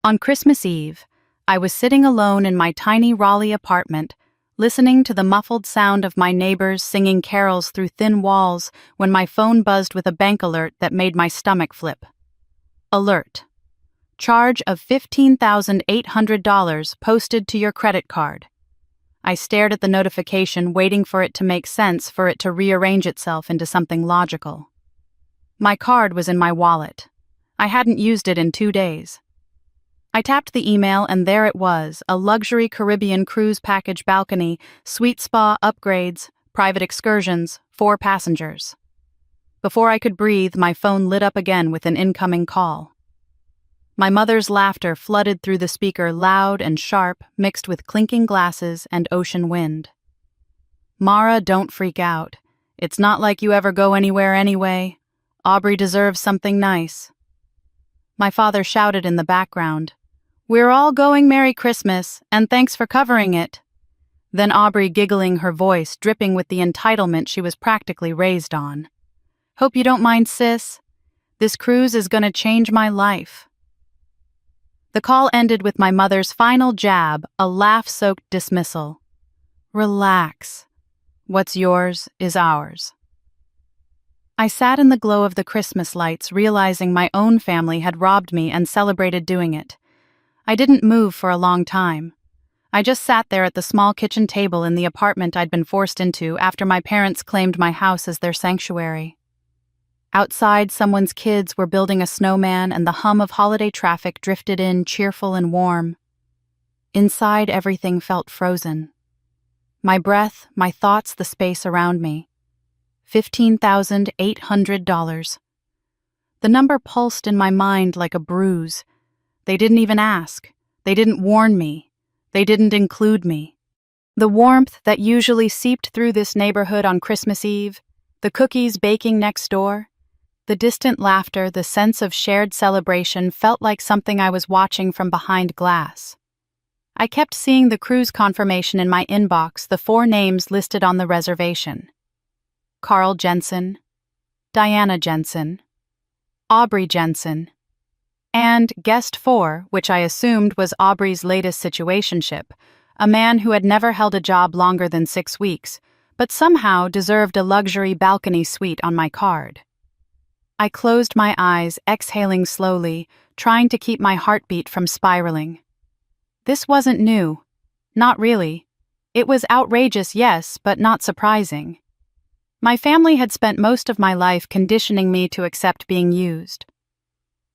On Christmas Eve, I was sitting alone in my tiny Raleigh apartment, listening to the muffled sound of my neighbors singing carols through thin walls when my phone buzzed with a bank alert that made my stomach flip. Alert. Charge of $15,800 posted to your credit card. I stared at the notification, waiting for it to make sense, for it to rearrange itself into something logical. My card was in my wallet. I hadn't used it in 2 days. I tapped the email, and there it was, a luxury Caribbean cruise package balcony, suite spa upgrades, private excursions, 4 passengers. Before I could breathe, my phone lit up again with an incoming call. My mother's laughter flooded through the speaker, loud and sharp, mixed with clinking glasses and ocean wind. "Mara, don't freak out. It's not like you ever go anywhere anyway. Aubrey deserves something nice." My father shouted in the background, "We're all going Merry Christmas, and thanks for covering it." Then Aubrey giggling, her voice dripping with the entitlement she was practically raised on. "Hope you don't mind, sis. This cruise is gonna change my life." The call ended with my mother's final jab, a laugh-soaked dismissal. "Relax. What's yours is ours." I sat in the glow of the Christmas lights, realizing my own family had robbed me and celebrated doing it. I didn't move for a long time. I just sat there at the small kitchen table in the apartment I'd been forced into after my parents claimed my house as their sanctuary. Outside, someone's kids were building a snowman, and the hum of holiday traffic drifted in, cheerful and warm. Inside, everything felt frozen. My breath, my thoughts, the space around me. $15,800. The number pulsed in my mind like a bruise. They didn't even ask. They didn't warn me. They didn't include me. The warmth that usually seeped through this neighborhood on Christmas Eve, the cookies baking next door, the distant laughter, the sense of shared celebration felt like something I was watching from behind glass. I kept seeing the cruise confirmation in my inbox, the 4 names listed on the reservation. Carl Jensen, Diana Jensen, Aubrey Jensen, and guest 4, which I assumed was Aubrey's latest situationship, a man who had never held a job longer than 6 weeks, but somehow deserved a luxury balcony suite on my card. I closed my eyes, exhaling slowly, trying to keep my heartbeat from spiraling. This wasn't new. Not really. It was outrageous, yes, but not surprising. My family had spent most of my life conditioning me to accept being used.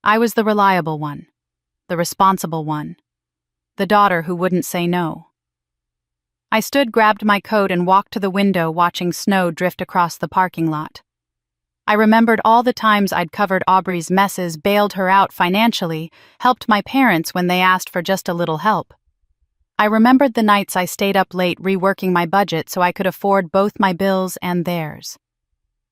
I was the reliable one, the responsible one, the daughter who wouldn't say no. I stood, grabbed my coat, and walked to the window, watching snow drift across the parking lot. I remembered all the times I'd covered Aubrey's messes, bailed her out financially, helped my parents when they asked for just a little help. I remembered the nights I stayed up late reworking my budget so I could afford both my bills and theirs.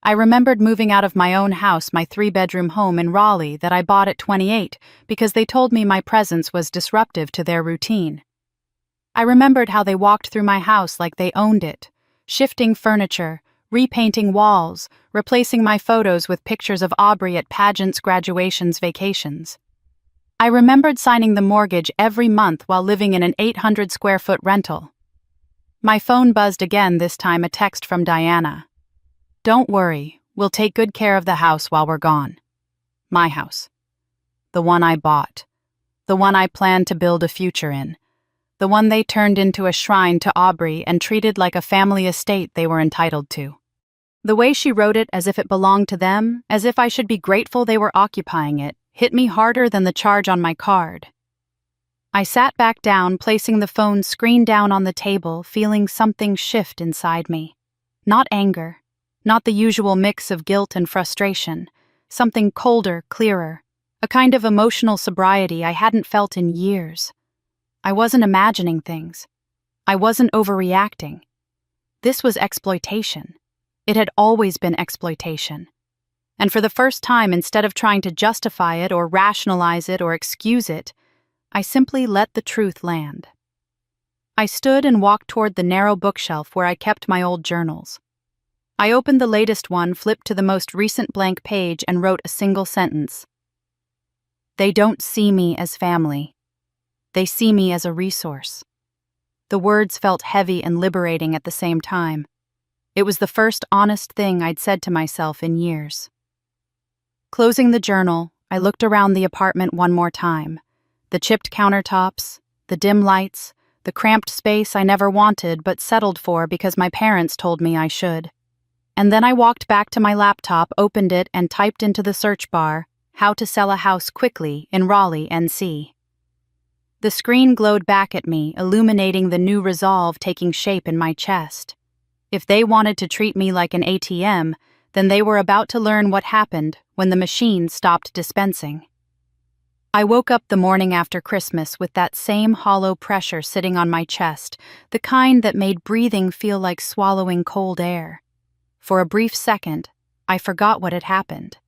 I remembered moving out of my own house, my 3-bedroom home in Raleigh that I bought at 28 because they told me my presence was disruptive to their routine. I remembered how they walked through my house like they owned it, shifting furniture, repainting walls, replacing my photos with pictures of Aubrey at pageants, graduations, vacations. I remembered signing the mortgage every month while living in an 800-square-foot rental. My phone buzzed again, this time a text from Diana. "Don't worry, we'll take good care of the house while we're gone." My house. The one I bought. The one I planned to build a future in. The one they turned into a shrine to Aubrey and treated like a family estate they were entitled to. The way she wrote it, as if it belonged to them, as if I should be grateful they were occupying it, hit me harder than the charge on my card. I sat back down, placing the phone screen down on the table, feeling something shift inside me. Not anger, not the usual mix of guilt and frustration, something colder, clearer, a kind of emotional sobriety I hadn't felt in years. I wasn't imagining things. I wasn't overreacting. This was exploitation. It had always been exploitation. And for the first time, instead of trying to justify it or rationalize it or excuse it, I simply let the truth land. I stood and walked toward the narrow bookshelf where I kept my old journals. I opened the latest one, flipped to the most recent blank page, and wrote a single sentence. "They don't see me as family. They see me as a resource. The words felt heavy and liberating at the same time. It was the first honest thing I'd said to myself in years. Closing the journal, I looked around the apartment one more time. The chipped countertops, the dim lights, the cramped space I never wanted but settled for because my parents told me I should. And then I walked back to my laptop, opened it, and typed into the search bar, "How to sell a house quickly in Raleigh, NC." The screen glowed back at me, illuminating the new resolve taking shape in my chest. If they wanted to treat me like an ATM, then they were about to learn what happened when the machine stopped dispensing. I woke up the morning after Christmas with that same hollow pressure sitting on my chest, the kind that made breathing feel like swallowing cold air. For a brief second, I forgot what had happened.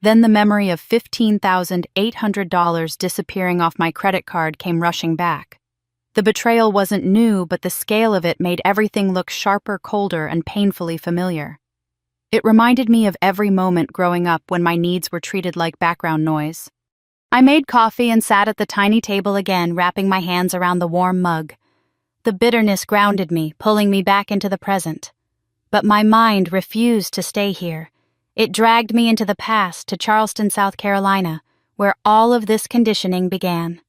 Then the memory of $15,800 disappearing off my credit card came rushing back. The betrayal wasn't new, but the scale of it made everything look sharper, colder, and painfully familiar. It reminded me of every moment growing up when my needs were treated like background noise. I made coffee and sat at the tiny table again, wrapping my hands around the warm mug. The bitterness grounded me, pulling me back into the present. But my mind refused to stay here. It dragged me into the past, to Charleston, South Carolina, where all of this conditioning began.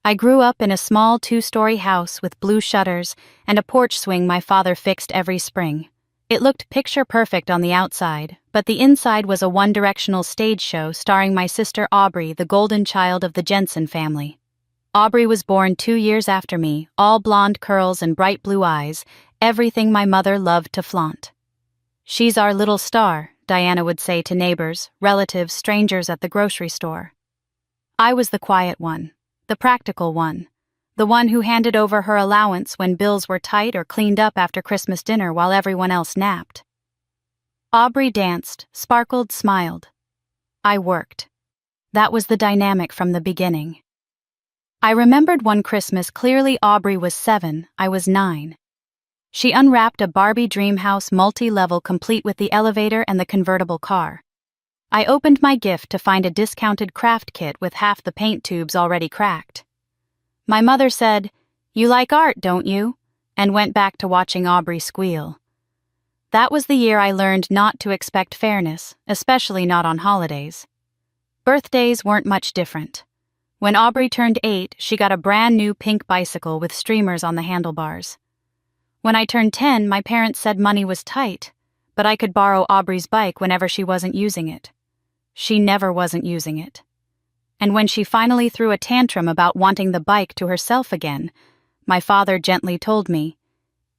I grew up in a small 2-story house with blue shutters and a porch swing my father fixed every spring. It looked picture-perfect on the outside, but the inside was a one-directional stage show starring my sister Aubrey, the golden child of the Jensen family. Aubrey was born 2 years after me, all blonde curls and bright blue eyes, everything my mother loved to flaunt. "She's our little star," Diana would say to neighbors, relatives, strangers at the grocery store. I was the quiet one, the practical one, the one who handed over her allowance when bills were tight or cleaned up after Christmas dinner while everyone else napped. Aubrey danced, sparkled, smiled. I worked. That was the dynamic from the beginning. I remembered one Christmas clearly. Aubrey was 7, I was 9. She unwrapped a Barbie Dreamhouse multi-level complete with the elevator and the convertible car. I opened my gift to find a discounted craft kit with half the paint tubes already cracked. My mother said, "You like art, don't you?" and went back to watching Aubrey squeal. That was the year I learned not to expect fairness, especially not on holidays. Birthdays weren't much different. When Aubrey turned 8, she got a brand new pink bicycle with streamers on the handlebars. When I turned 10, my parents said money was tight, but I could borrow Aubrey's bike whenever she wasn't using it. She never wasn't using it. And when she finally threw a tantrum about wanting the bike to herself again, my father gently told me,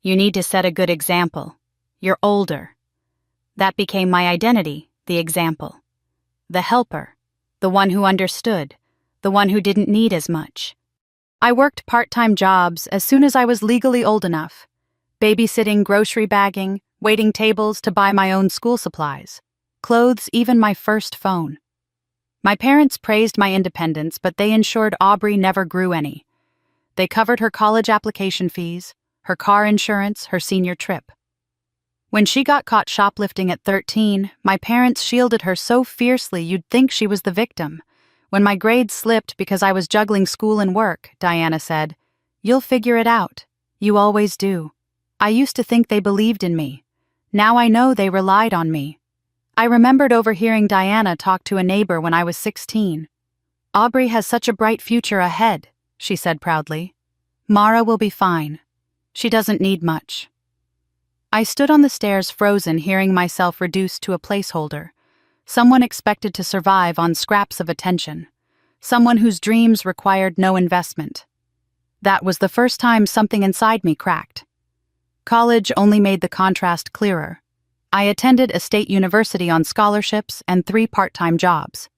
"You need to set a good example. You're older." That became my identity, the example. The helper, the one who understood, the one who didn't need as much. I worked part-time jobs as soon as I was legally old enough. Babysitting, grocery bagging, waiting tables to buy my own school supplies, clothes, even my first phone. My parents praised my independence, but they ensured Aubrey never grew any. They covered her college application fees, her car insurance, her senior trip. When she got caught shoplifting at 13, my parents shielded her so fiercely you'd think she was the victim. When my grades slipped because I was juggling school and work, Diana said, "You'll figure it out. You always do." I used to think they believed in me. Now I know they relied on me. I remembered overhearing Diana talk to a neighbor when I was 16. "Aubrey has such a bright future ahead," she said proudly. "Mara will be fine. She doesn't need much." I stood on the stairs frozen, hearing myself reduced to a placeholder, someone expected to survive on scraps of attention, someone whose dreams required no investment. That was the first time something inside me cracked. College only made the contrast clearer. I attended a state university on scholarships and 3 part-time jobs.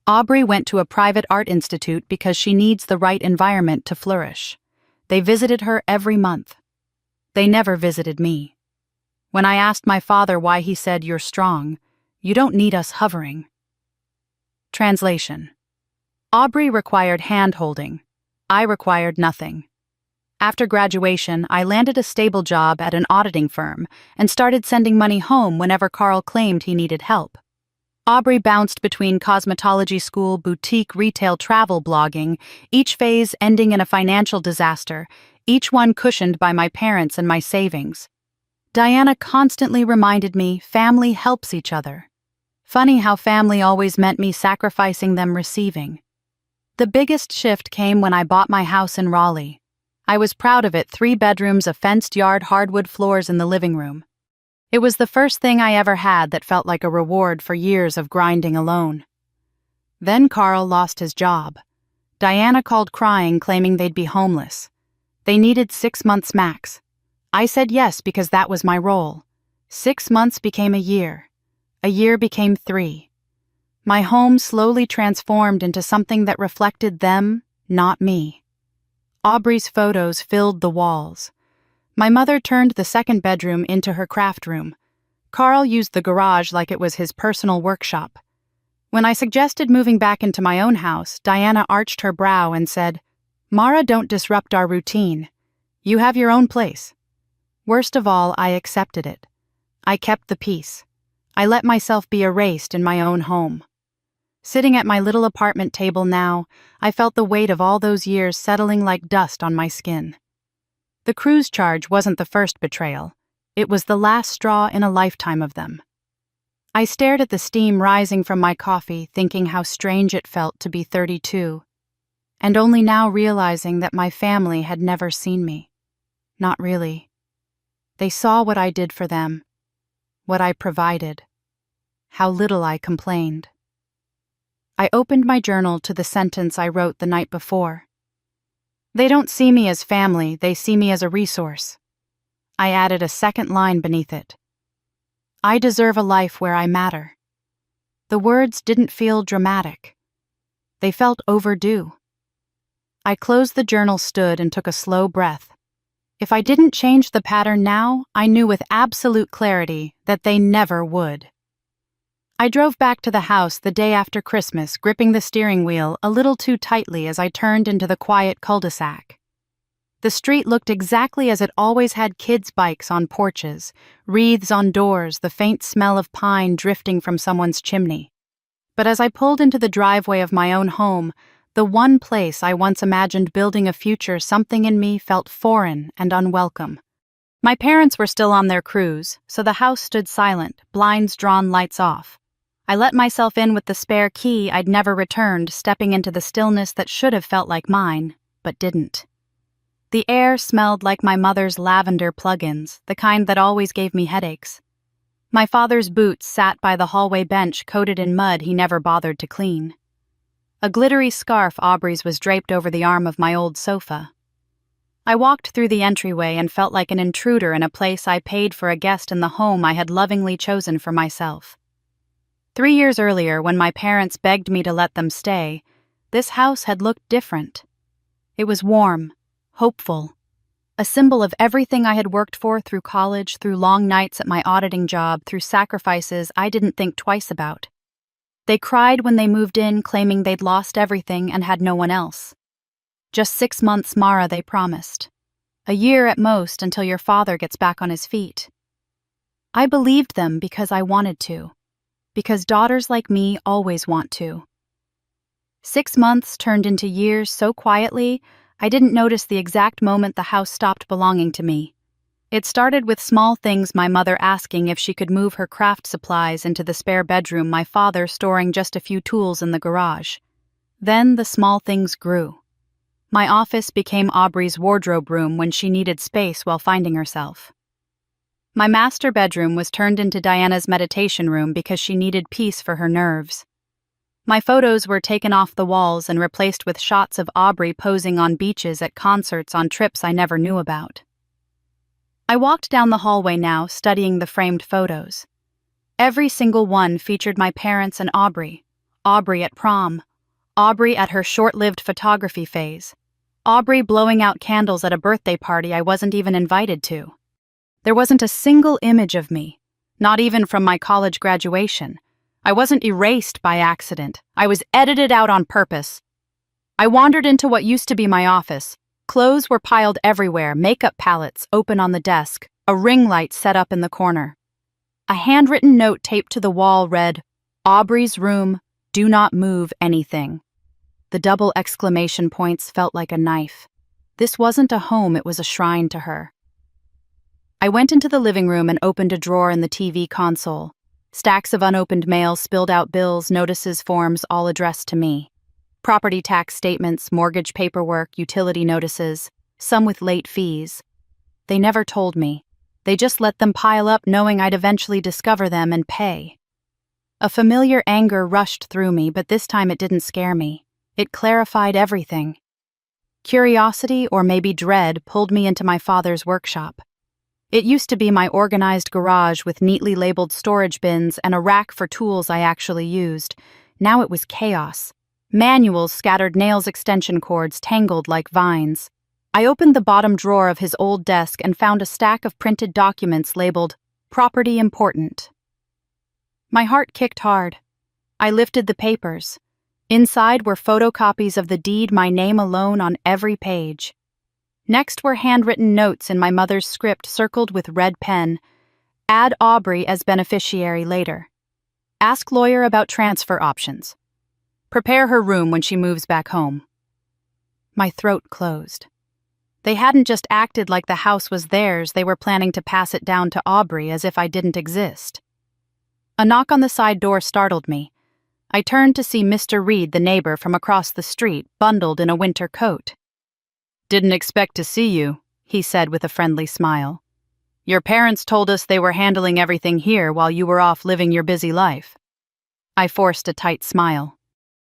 Aubrey went to a private art institute because she needs the right environment to flourish. They visited her every month. They never visited me. When I asked my father why, he said, "You're strong. You don't need us hovering." Translation. Aubrey required hand-holding. I required nothing. After graduation, I landed a stable job at an auditing firm and started sending money home whenever Carl claimed he needed help. Aubrey bounced between cosmetology school, boutique, retail, travel blogging, each phase ending in a financial disaster, each one cushioned by my parents and my savings. Diana constantly reminded me family helps each other. Funny how family always meant me sacrificing them receiving. The biggest shift came when I bought my house in Raleigh. I was proud of it, 3 bedrooms, a fenced yard, hardwood floors in the living room. It was the first thing I ever had that felt like a reward for years of grinding alone. Then Carl lost his job. Diana called crying, claiming they'd be homeless. They needed 6 months max. I said yes because that was my role. 6 months became a year. A year became 3. My home slowly transformed into something that reflected them, not me. Aubrey's photos filled the walls. My mother turned the 2nd bedroom into her craft room. Carl used the garage like it was his personal workshop. When I suggested moving back into my own house, Diana arched her brow and said, "Mara, don't disrupt our routine. You have your own place." Worst of all, I accepted it. I kept the peace. I let myself be erased in my own home. Sitting at my little apartment table now, I felt the weight of all those years settling like dust on my skin. The cruise charge wasn't the first betrayal. It was the last straw in a lifetime of them. I stared at the steam rising from my coffee, thinking how strange it felt to be 32, and only now realizing that my family had never seen me. Not really. They saw what I did for them, what I provided, how little I complained. I opened my journal to the sentence I wrote the night before. They don't see me as family, they see me as a resource. I added a second line beneath it. I deserve a life where I matter. The words didn't feel dramatic. They felt overdue. I closed the journal, stood, and took a slow breath. If I didn't change the pattern now, I knew with absolute clarity that they never would. I drove back to the house the day after Christmas, gripping the steering wheel a little too tightly as I turned into the quiet cul-de-sac. The street looked exactly as it always had: kids' bikes on porches, wreaths on doors, the faint smell of pine drifting from someone's chimney. But as I pulled into the driveway of my own home, the one place I once imagined building a future, something in me felt foreign and unwelcome. My parents were still on their cruise, so the house stood silent, blinds drawn, lights off. I let myself in with the spare key I'd never returned, stepping into the stillness that should have felt like mine, but didn't. The air smelled like my mother's lavender plug-ins, the kind that always gave me headaches. My father's boots sat by the hallway bench, coated in mud he never bothered to clean. A glittery scarf Aubrey's was draped over the arm of my old sofa. I walked through the entryway and felt like an intruder in a place I paid for, a guest in the home I had lovingly chosen for myself. 3 years earlier, when my parents begged me to let them stay, this house had looked different. It was warm, hopeful, a symbol of everything I had worked for through college, through long nights at my auditing job, through sacrifices I didn't think twice about. They cried when they moved in, claiming they'd lost everything and had no one else. Just 6 months, Mara, they promised. A year at most, until your father gets back on his feet. I believed them because I wanted to. Because daughters like me always want to. 6 months turned into years so quietly, I didn't notice the exact moment the house stopped belonging to me. It started with small things: my mother asking if she could move her craft supplies into the spare bedroom, my father storing just a few tools in the garage. Then the small things grew. My office became Aubrey's wardrobe room when she needed space while finding herself. My master bedroom was turned into Diana's meditation room because she needed peace for her nerves. My photos were taken off the walls and replaced with shots of Aubrey posing on beaches, at concerts, on trips I never knew about. I walked down the hallway now, studying the framed photos. Every single one featured my parents and Aubrey. Aubrey at prom. Aubrey at her short-lived photography phase. Aubrey blowing out candles at a birthday party I wasn't even invited to. There wasn't a single image of me, not even from my college graduation. I wasn't erased by accident. I was edited out on purpose. I wandered into what used to be my office. Clothes were piled everywhere, makeup palettes open on the desk, a ring light set up in the corner. A handwritten note taped to the wall read, Aubrey's room, do not move anything. The double exclamation points felt like a knife. This wasn't a home, it was a shrine to her. I went into the living room and opened a drawer in the TV console. Stacks of unopened mail, spilled out bills, notices, forms, all addressed to me. Property tax statements, mortgage paperwork, utility notices, some with late fees. They never told me. They just let them pile up knowing I'd eventually discover them and pay. A familiar anger rushed through me, but this time it didn't scare me. It clarified everything. Curiosity, or maybe dread, pulled me into my father's workshop. It used to be my organized garage with neatly labeled storage bins and a rack for tools I actually used. Now it was chaos. Manuals scattered, nails, extension cords tangled like vines. I opened the bottom drawer of his old desk and found a stack of printed documents labeled Property Important. My heart kicked hard. I lifted the papers. Inside were photocopies of the deed, my name alone on every page. Next were handwritten notes in my mother's script circled with red pen. Add Aubrey as beneficiary later. Ask lawyer about transfer options. Prepare her room when she moves back home. My throat closed. They hadn't just acted like the house was theirs, they were planning to pass it down to Aubrey as if I didn't exist. A knock on the side door startled me. I turned to see Mr. Reed, the neighbor from across the street, bundled in a winter coat. "Didn't expect to see you," he said with a friendly smile. "Your parents told us they were handling everything here while you were off living your busy life." I forced a tight smile.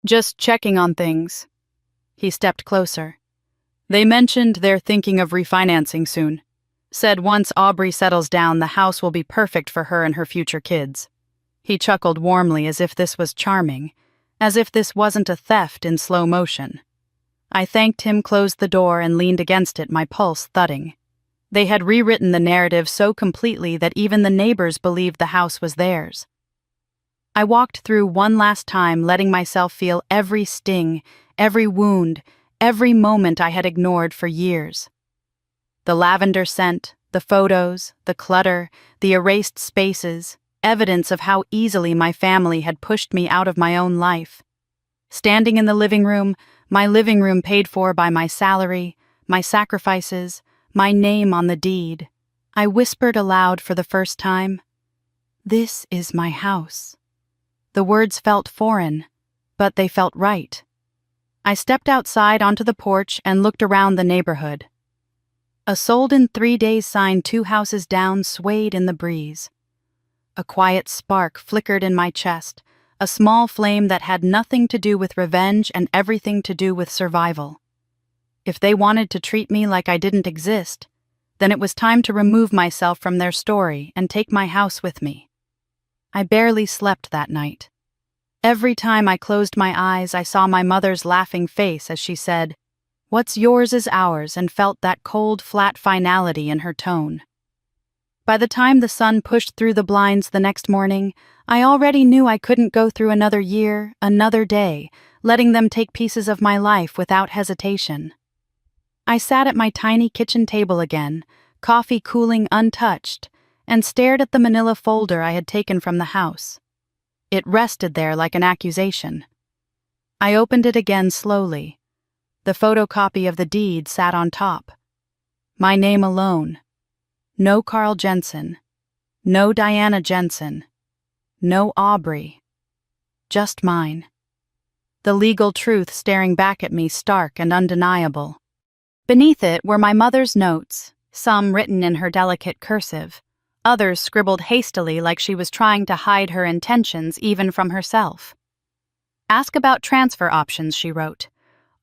"Just checking on things." He stepped closer. "They mentioned they're thinking of refinancing soon. Said once Aubrey settles down, the house will be perfect for her and her future kids." He chuckled warmly as if this was charming, as if this wasn't a theft in slow motion. I thanked him, closed the door, and leaned against it, my pulse thudding. They had rewritten the narrative so completely that even the neighbors believed the house was theirs. I walked through one last time, letting myself feel every sting, every wound, every moment I had ignored for years. The lavender scent, the photos, the clutter, the erased spaces, evidence of how easily my family had pushed me out of my own life. Standing in the living room, my living room paid for by my salary, my sacrifices, my name on the deed, I whispered aloud for the first time, "This is my house." The words felt foreign, but they felt right. I stepped outside onto the porch and looked around the neighborhood. A sold in 3 days sign 2 houses down swayed in the breeze. A quiet spark flickered in my chest, a small flame that had nothing to do with revenge and everything to do with survival. If they wanted to treat me like I didn't exist, then it was time to remove myself from their story and take my house with me. I barely slept that night. Every time I closed my eyes, I saw my mother's laughing face as she said, "What's yours is ours," and felt that cold, flat finality in her tone. By the time the sun pushed through the blinds the next morning, I already knew I couldn't go through another year, another day, letting them take pieces of my life without hesitation. I sat at my tiny kitchen table again, coffee cooling untouched, and stared at the manila folder I had taken from the house. It rested there like an accusation. I opened it again slowly. The photocopy of the deed sat on top. My name alone. No Carl Jensen. No Diana Jensen. No Aubrey. Just mine. The legal truth staring back at me, stark and undeniable. Beneath it were my mother's notes, some written in her delicate cursive, others scribbled hastily like she was trying to hide her intentions even from herself. "Ask about transfer options," she wrote.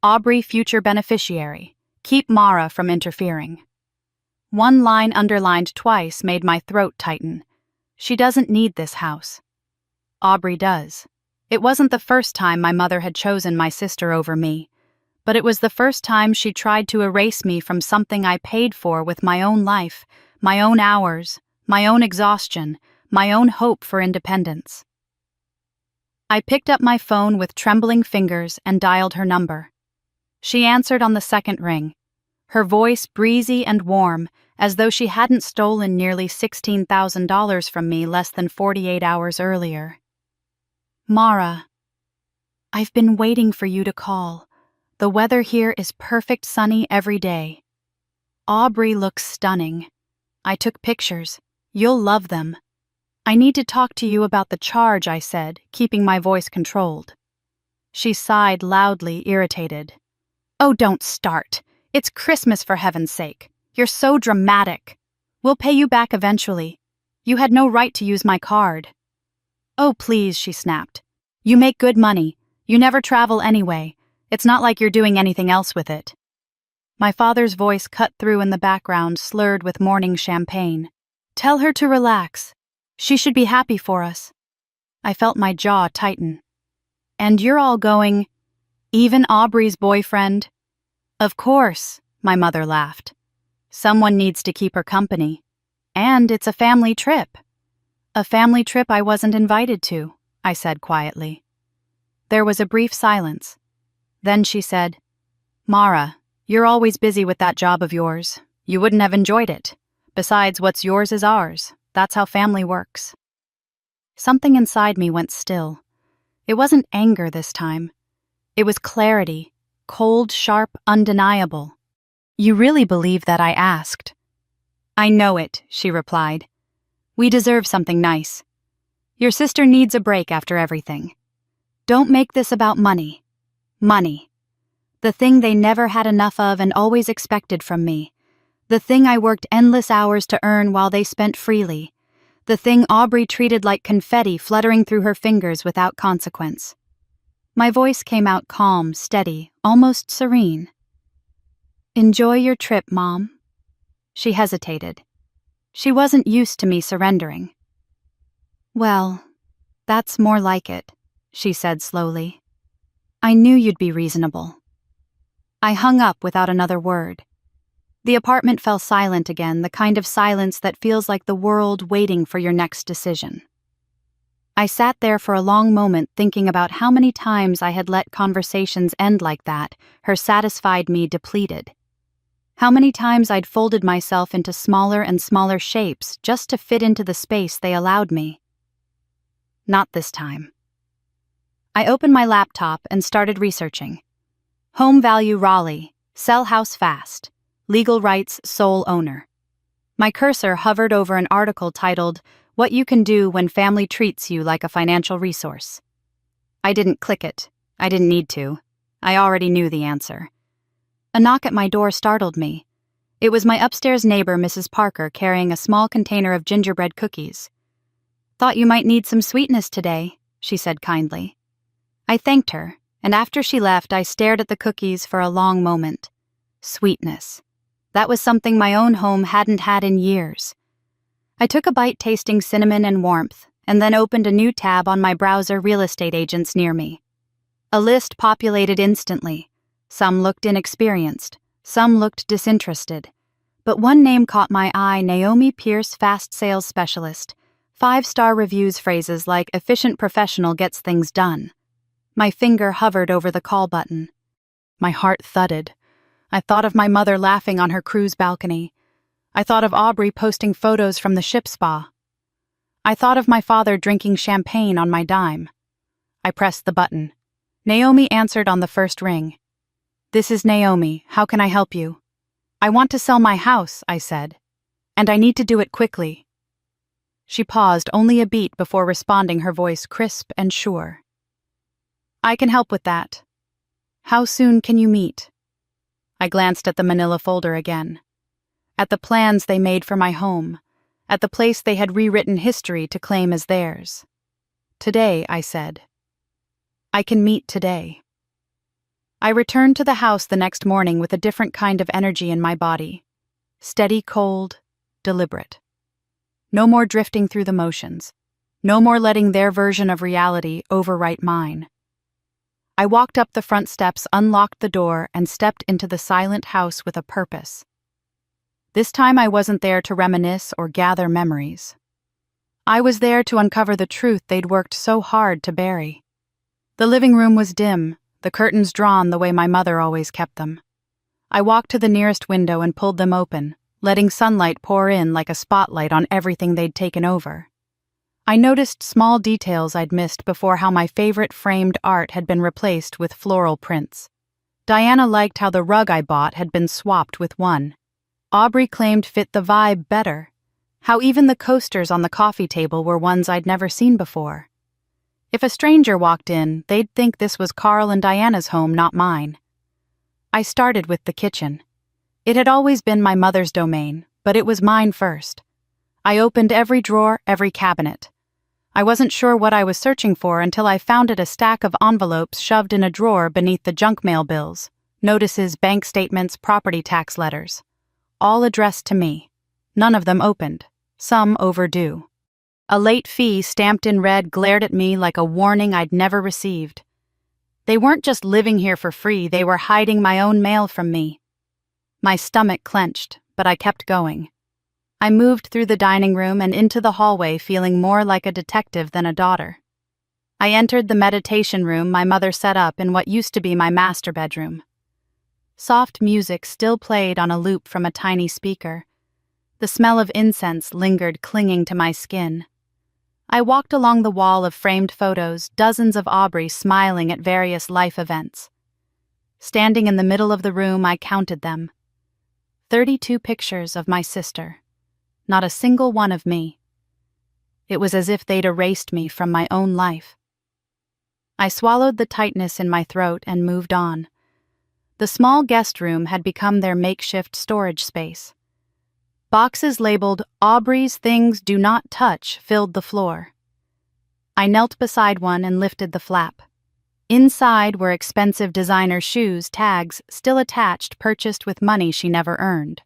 "Aubrey future beneficiary. Keep Mara from interfering." One line underlined twice made my throat tighten. She doesn't need this house. Aubrey does. It wasn't the first time my mother had chosen my sister over me, but it was the first time she tried to erase me from something I paid for with my own life, my own hours, my own exhaustion, my own hope for independence. I picked up my phone with trembling fingers and dialed her number. She answered on the second ring, her voice breezy and warm, as though she hadn't stolen nearly $16,000 from me less than 48 hours earlier. Mara, I've been waiting for you to call. The weather here is perfect sunny every day. Aubrey looks stunning. I took pictures. You'll love them. I need to talk to you about the charge, I said, keeping my voice controlled. She sighed loudly, irritated. Oh, don't start. It's Christmas, for heaven's sake. You're so dramatic. We'll pay you back eventually. You had no right to use my card. Oh, please, she snapped. You make good money. You never travel anyway. It's not like you're doing anything else with it. My father's voice cut through in the background, slurred with morning champagne. Tell her to relax. She should be happy for us. I felt my jaw tighten. And you're all going, even Aubrey's boyfriend? Of course, my mother laughed. Someone needs to keep her company. And it's a family trip. A family trip I wasn't invited to, I said quietly. There was a brief silence. Then she said, Mara, you're always busy with that job of yours. You wouldn't have enjoyed it. Besides, what's yours is ours. That's how family works. Something inside me went still. It wasn't anger this time. It was clarity, cold, sharp, undeniable. You really believe that, I asked. I know it, she replied. We deserve something nice. Your sister needs a break after everything. Don't make this about money. Money. The thing they never had enough of and always expected from me. The thing I worked endless hours to earn while they spent freely. The thing Aubrey treated like confetti fluttering through her fingers without consequence. My voice came out calm, steady, almost serene. Enjoy your trip, Mom. She hesitated. She wasn't used to me surrendering. Well, that's more like it, she said slowly. I knew you'd be reasonable. I hung up without another word. The apartment fell silent again, the kind of silence that feels like the world waiting for your next decision. I sat there for a long moment thinking about how many times I had let conversations end like that, her satisfied me depleted. How many times I'd folded myself into smaller and smaller shapes just to fit into the space they allowed me. Not this time. I opened my laptop and started researching. Home value Raleigh, sell house fast, legal rights sole owner. My cursor hovered over an article titled, What You Can Do When Family Treats You Like a Financial Resource. I didn't click it. I didn't need to. I already knew the answer. A knock at my door startled me. It was my upstairs neighbor, Mrs. Parker, carrying a small container of gingerbread cookies. Thought you might need some sweetness today, she said kindly. I thanked her, and after she left, I stared at the cookies for a long moment. Sweetness. That was something my own home hadn't had in years. I took a bite tasting cinnamon and warmth, and then opened a new tab on my browser real estate agents near me. A list populated instantly. Some looked inexperienced, some looked disinterested. But one name caught my eye, Naomi Pierce, fast sales specialist. 5-star reviews, phrases like efficient professional gets things done. My finger hovered over the call button. My heart thudded. I thought of my mother laughing on her cruise balcony. I thought of Aubrey posting photos from the ship spa. I thought of my father drinking champagne on my dime. I pressed the button. Naomi answered on the first ring. This is Naomi. How can I help you? I want to sell my house, I said. And I need to do it quickly. She paused only a beat before responding, her voice crisp and sure. I can help with that. How soon can you meet? I glanced at the manila folder again. At the plans they made for my home. At the place they had rewritten history to claim as theirs. Today, I said. I can meet today. I returned to the house the next morning with a different kind of energy in my body. Steady, cold, deliberate. No more drifting through the motions. No more letting their version of reality overwrite mine. I walked up the front steps, unlocked the door, and stepped into the silent house with a purpose. This time I wasn't there to reminisce or gather memories. I was there to uncover the truth they'd worked so hard to bury. The living room was dim, the curtains drawn the way my mother always kept them. I walked to the nearest window and pulled them open, letting sunlight pour in like a spotlight on everything they'd taken over. I noticed small details I'd missed before, how my favorite framed art had been replaced with floral prints. Diana liked how the rug I bought had been swapped with one Aubrey claimed fit the vibe better. How even the coasters on the coffee table were ones I'd never seen before. If a stranger walked in, they'd think this was Carl and Diana's home, not mine. I started with the kitchen. It had always been my mother's domain, but it was mine first. I opened every drawer, every cabinet. I wasn't sure what I was searching for until I found a stack of envelopes shoved in a drawer beneath the junk mail bills, notices, bank statements, property tax letters. All addressed to me. None of them opened, some overdue. A late fee stamped in red glared at me like a warning I'd never received. They weren't just living here for free, they were hiding my own mail from me. My stomach clenched, but I kept going. I moved through the dining room and into the hallway, feeling more like a detective than a daughter. I entered the meditation room my mother set up in what used to be my master bedroom. Soft music still played on a loop from a tiny speaker. The smell of incense lingered, clinging to my skin. I walked along the wall of framed photos, dozens of Aubrey smiling at various life events. Standing in the middle of the room, I counted them. 32 pictures of my sister. Not a single one of me. It was as if they'd erased me from my own life. I swallowed the tightness in my throat and moved on. The small guest room had become their makeshift storage space. Boxes labeled "Aubrey's Things Do Not Touch" filled the floor. I knelt beside one and lifted the flap. Inside were expensive designer shoes, tags still attached, purchased with money she never earned.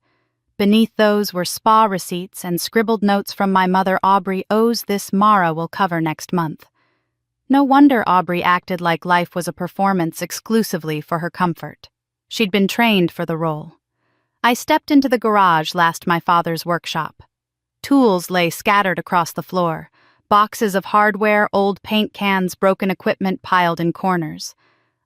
Beneath those were spa receipts and scribbled notes from my mother. "Aubrey owes this, Mara will cover next month." No wonder Aubrey acted like life was a performance exclusively for her comfort. She'd been trained for the role. I stepped into the garage last my father's workshop. Tools lay scattered across the floor, boxes of hardware, old paint cans, broken equipment piled in corners.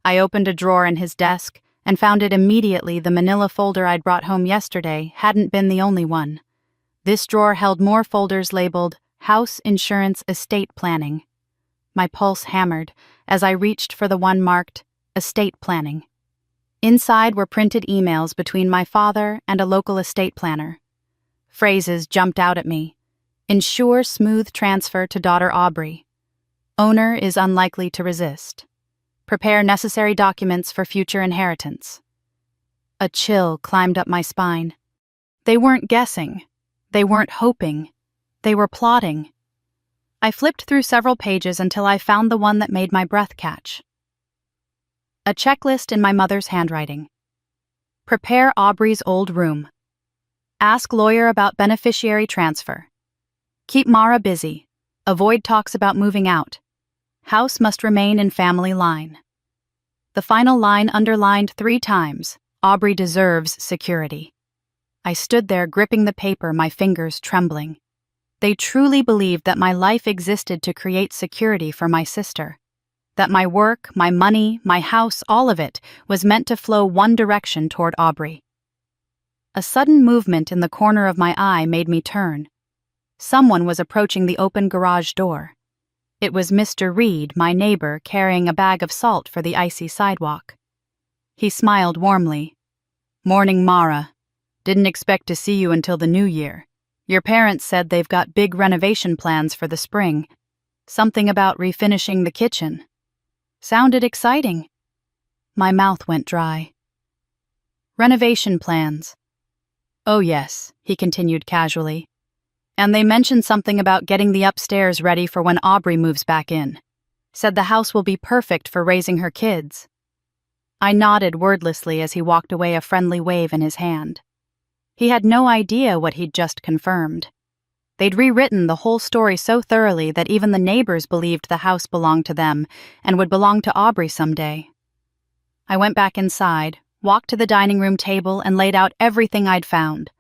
I opened a drawer in his desk and found it immediately. The manila folder I'd brought home yesterday hadn't been the only one. This drawer held more folders labeled "House Insurance Estate Planning." My pulse hammered as I reached for the one marked "Estate Planning." Inside were printed emails between my father and a local estate planner. Phrases jumped out at me. "Ensure smooth transfer to daughter Aubrey. Owner is unlikely to resist. Prepare necessary documents for future inheritance." A chill climbed up my spine. They weren't guessing. They weren't hoping. They were plotting. I flipped through several pages until I found the one that made my breath catch. A checklist in my mother's handwriting. Prepare Aubrey's old room. Ask lawyer about beneficiary transfer. Keep Mara busy. Avoid talks about moving out. House must remain in family line. The final line underlined 3 times. Aubrey deserves security. I stood there gripping the paper, my fingers trembling. They truly believed that my life existed to create security for my sister. That my work, my money, my house, all of it was meant to flow one direction toward Aubrey. A sudden movement in the corner of my eye made me turn. Someone was approaching the open garage door. It was Mr. Reed, my neighbor, carrying a bag of salt for the icy sidewalk. He smiled warmly. "Morning, Mara. Didn't expect to see you until the new year. Your parents said they've got big renovation plans for the spring. Something about refinishing the kitchen. Sounded exciting." My mouth went dry. "Renovation plans." "Oh yes," he continued casually. "And they mentioned something about getting the upstairs ready for when Aubrey moves back in. Said the house will be perfect for raising her kids." I nodded wordlessly as he walked away, a friendly wave in his hand. He had no idea what he'd just confirmed. They'd rewritten the whole story so thoroughly that even the neighbors believed the house belonged to them and would belong to Aubrey someday. I went back inside, walked to the dining room table, and laid out everything I'd found.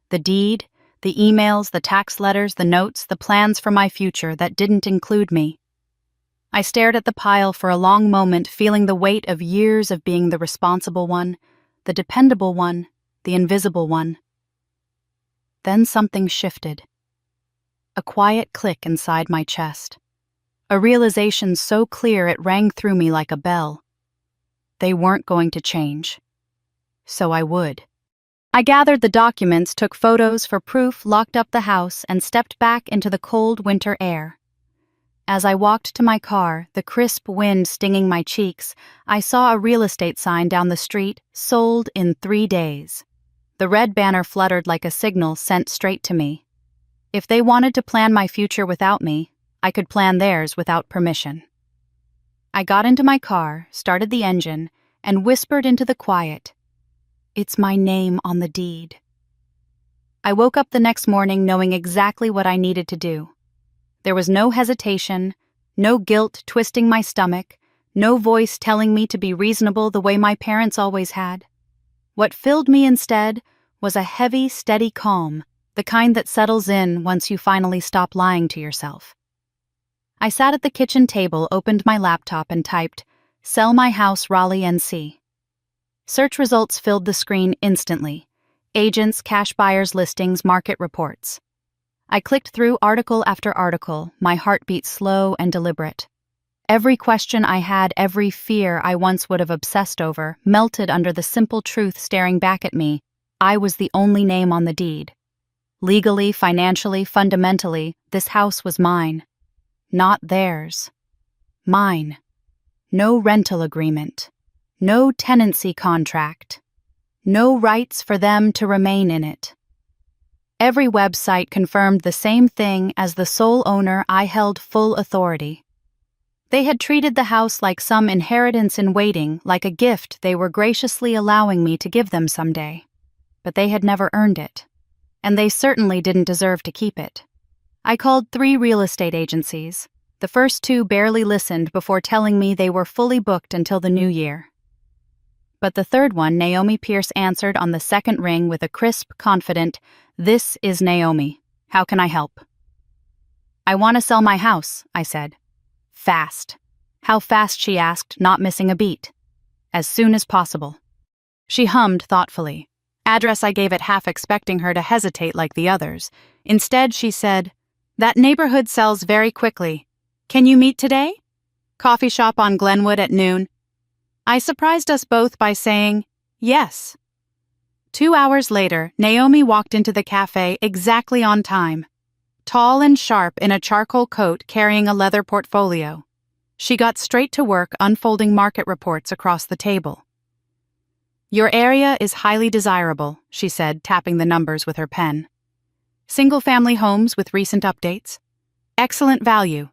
The deed, the emails, the tax letters, the notes, the plans for my future that didn't include me. I stared at the pile for a long moment, feeling the weight of years of being the responsible one, the dependable one, the invisible one. Then something shifted. A quiet click inside my chest. A realization so clear it rang through me like a bell. They weren't going to change. So I would. I gathered the documents, took photos for proof, locked up the house, and stepped back into the cold winter air. As I walked to my car, the crisp wind stinging my cheeks, I saw a real estate sign down the street, sold in 3 days. The red banner fluttered like a signal sent straight to me. If they wanted to plan my future without me, I could plan theirs without permission. I got into my car, started the engine, and whispered into the quiet, "It's my name on the deed." I woke up the next morning knowing exactly what I needed to do. There was no hesitation, no guilt twisting my stomach, no voice telling me to be reasonable the way my parents always had. What filled me instead was a heavy, steady calm, the kind that settles in once you finally stop lying to yourself. I sat at the kitchen table, opened my laptop, and typed, "Sell my house, Raleigh, NC." Search results filled the screen instantly. Agents, cash buyers listings, market reports. I clicked through article after article, my heartbeat slow and deliberate. Every question I had, every fear I once would have obsessed over, melted under the simple truth staring back at me. I was the only name on the deed. Legally, financially, fundamentally, this house was mine. Not theirs. Mine. No rental agreement. No tenancy contract. No rights for them to remain in it. Every website confirmed the same thing: as the sole owner, I held full authority. They had treated the house like some inheritance in waiting, like a gift they were graciously allowing me to give them someday. But they had never earned it. And they certainly didn't deserve to keep it. I called 3 real estate agencies. The first 2 barely listened before telling me they were fully booked until the new year. But the third one, Naomi Pierce, answered on the second ring with a crisp, confident, "This is Naomi. How can I help?" "I want to sell my house," I said. "Fast." "How fast?" she asked, not missing a beat. "As soon as possible." She hummed thoughtfully. Address I gave it, half expecting her to hesitate like the others. Instead, she said, "That neighborhood sells very quickly. Can you meet today? Coffee shop on Glenwood at noon." I surprised us both by saying, "Yes." 2 hours later, Naomi walked into the cafe exactly on time. Tall and sharp in a charcoal coat, carrying a leather portfolio. She got straight to work unfolding market reports across the table. "Your area is highly desirable," she said, tapping the numbers with her pen. "Single-family homes with recent updates. Excellent value.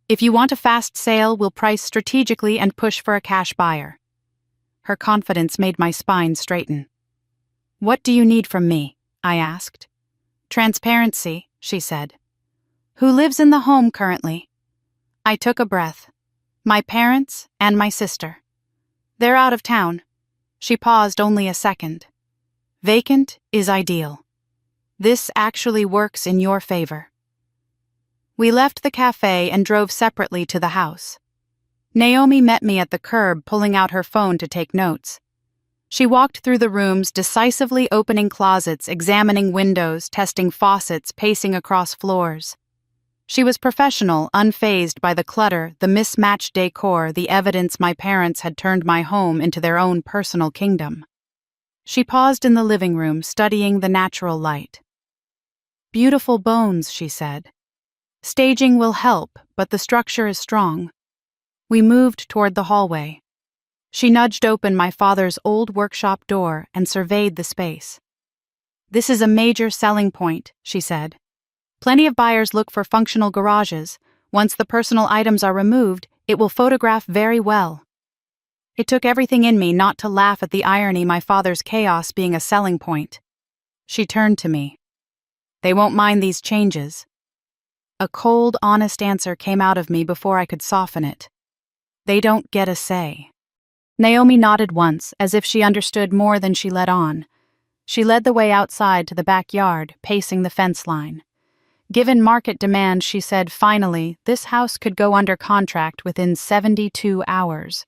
If you want a fast sale, we'll price strategically and push for a cash buyer." Her confidence made my spine straighten. "What do you need from me?" I asked. "Transparency," she said. "Who lives in the home currently?" I took a breath. "My parents and my sister. They're out of town." She paused only a second. "Vacant is ideal. This actually works in your favor." We left the cafe and drove separately to the house. Naomi met me at the curb, pulling out her phone to take notes. She walked through the rooms, decisively opening closets, examining windows, testing faucets, pacing across floors. She was professional, unfazed by the clutter, the mismatched decor, the evidence my parents had turned my home into their own personal kingdom. She paused in the living room, studying the natural light. "Beautiful bones," she said. "Staging will help, but the structure is strong." We moved toward the hallway. She nudged open my father's old workshop door and surveyed the space. "This is a major selling point," she said. "Plenty of buyers look for functional garages. Once the personal items are removed, it will photograph very well." It took everything in me not to laugh at the irony my father's chaos being a selling point. She turned to me. "They won't mind these changes." A cold, honest answer came out of me before I could soften it. "They don't get a say." Naomi nodded once, as if she understood more than she let on. She led the way outside to the backyard, pacing the fence line. Given market demand, she said finally, this house could go under contract within 72 hours.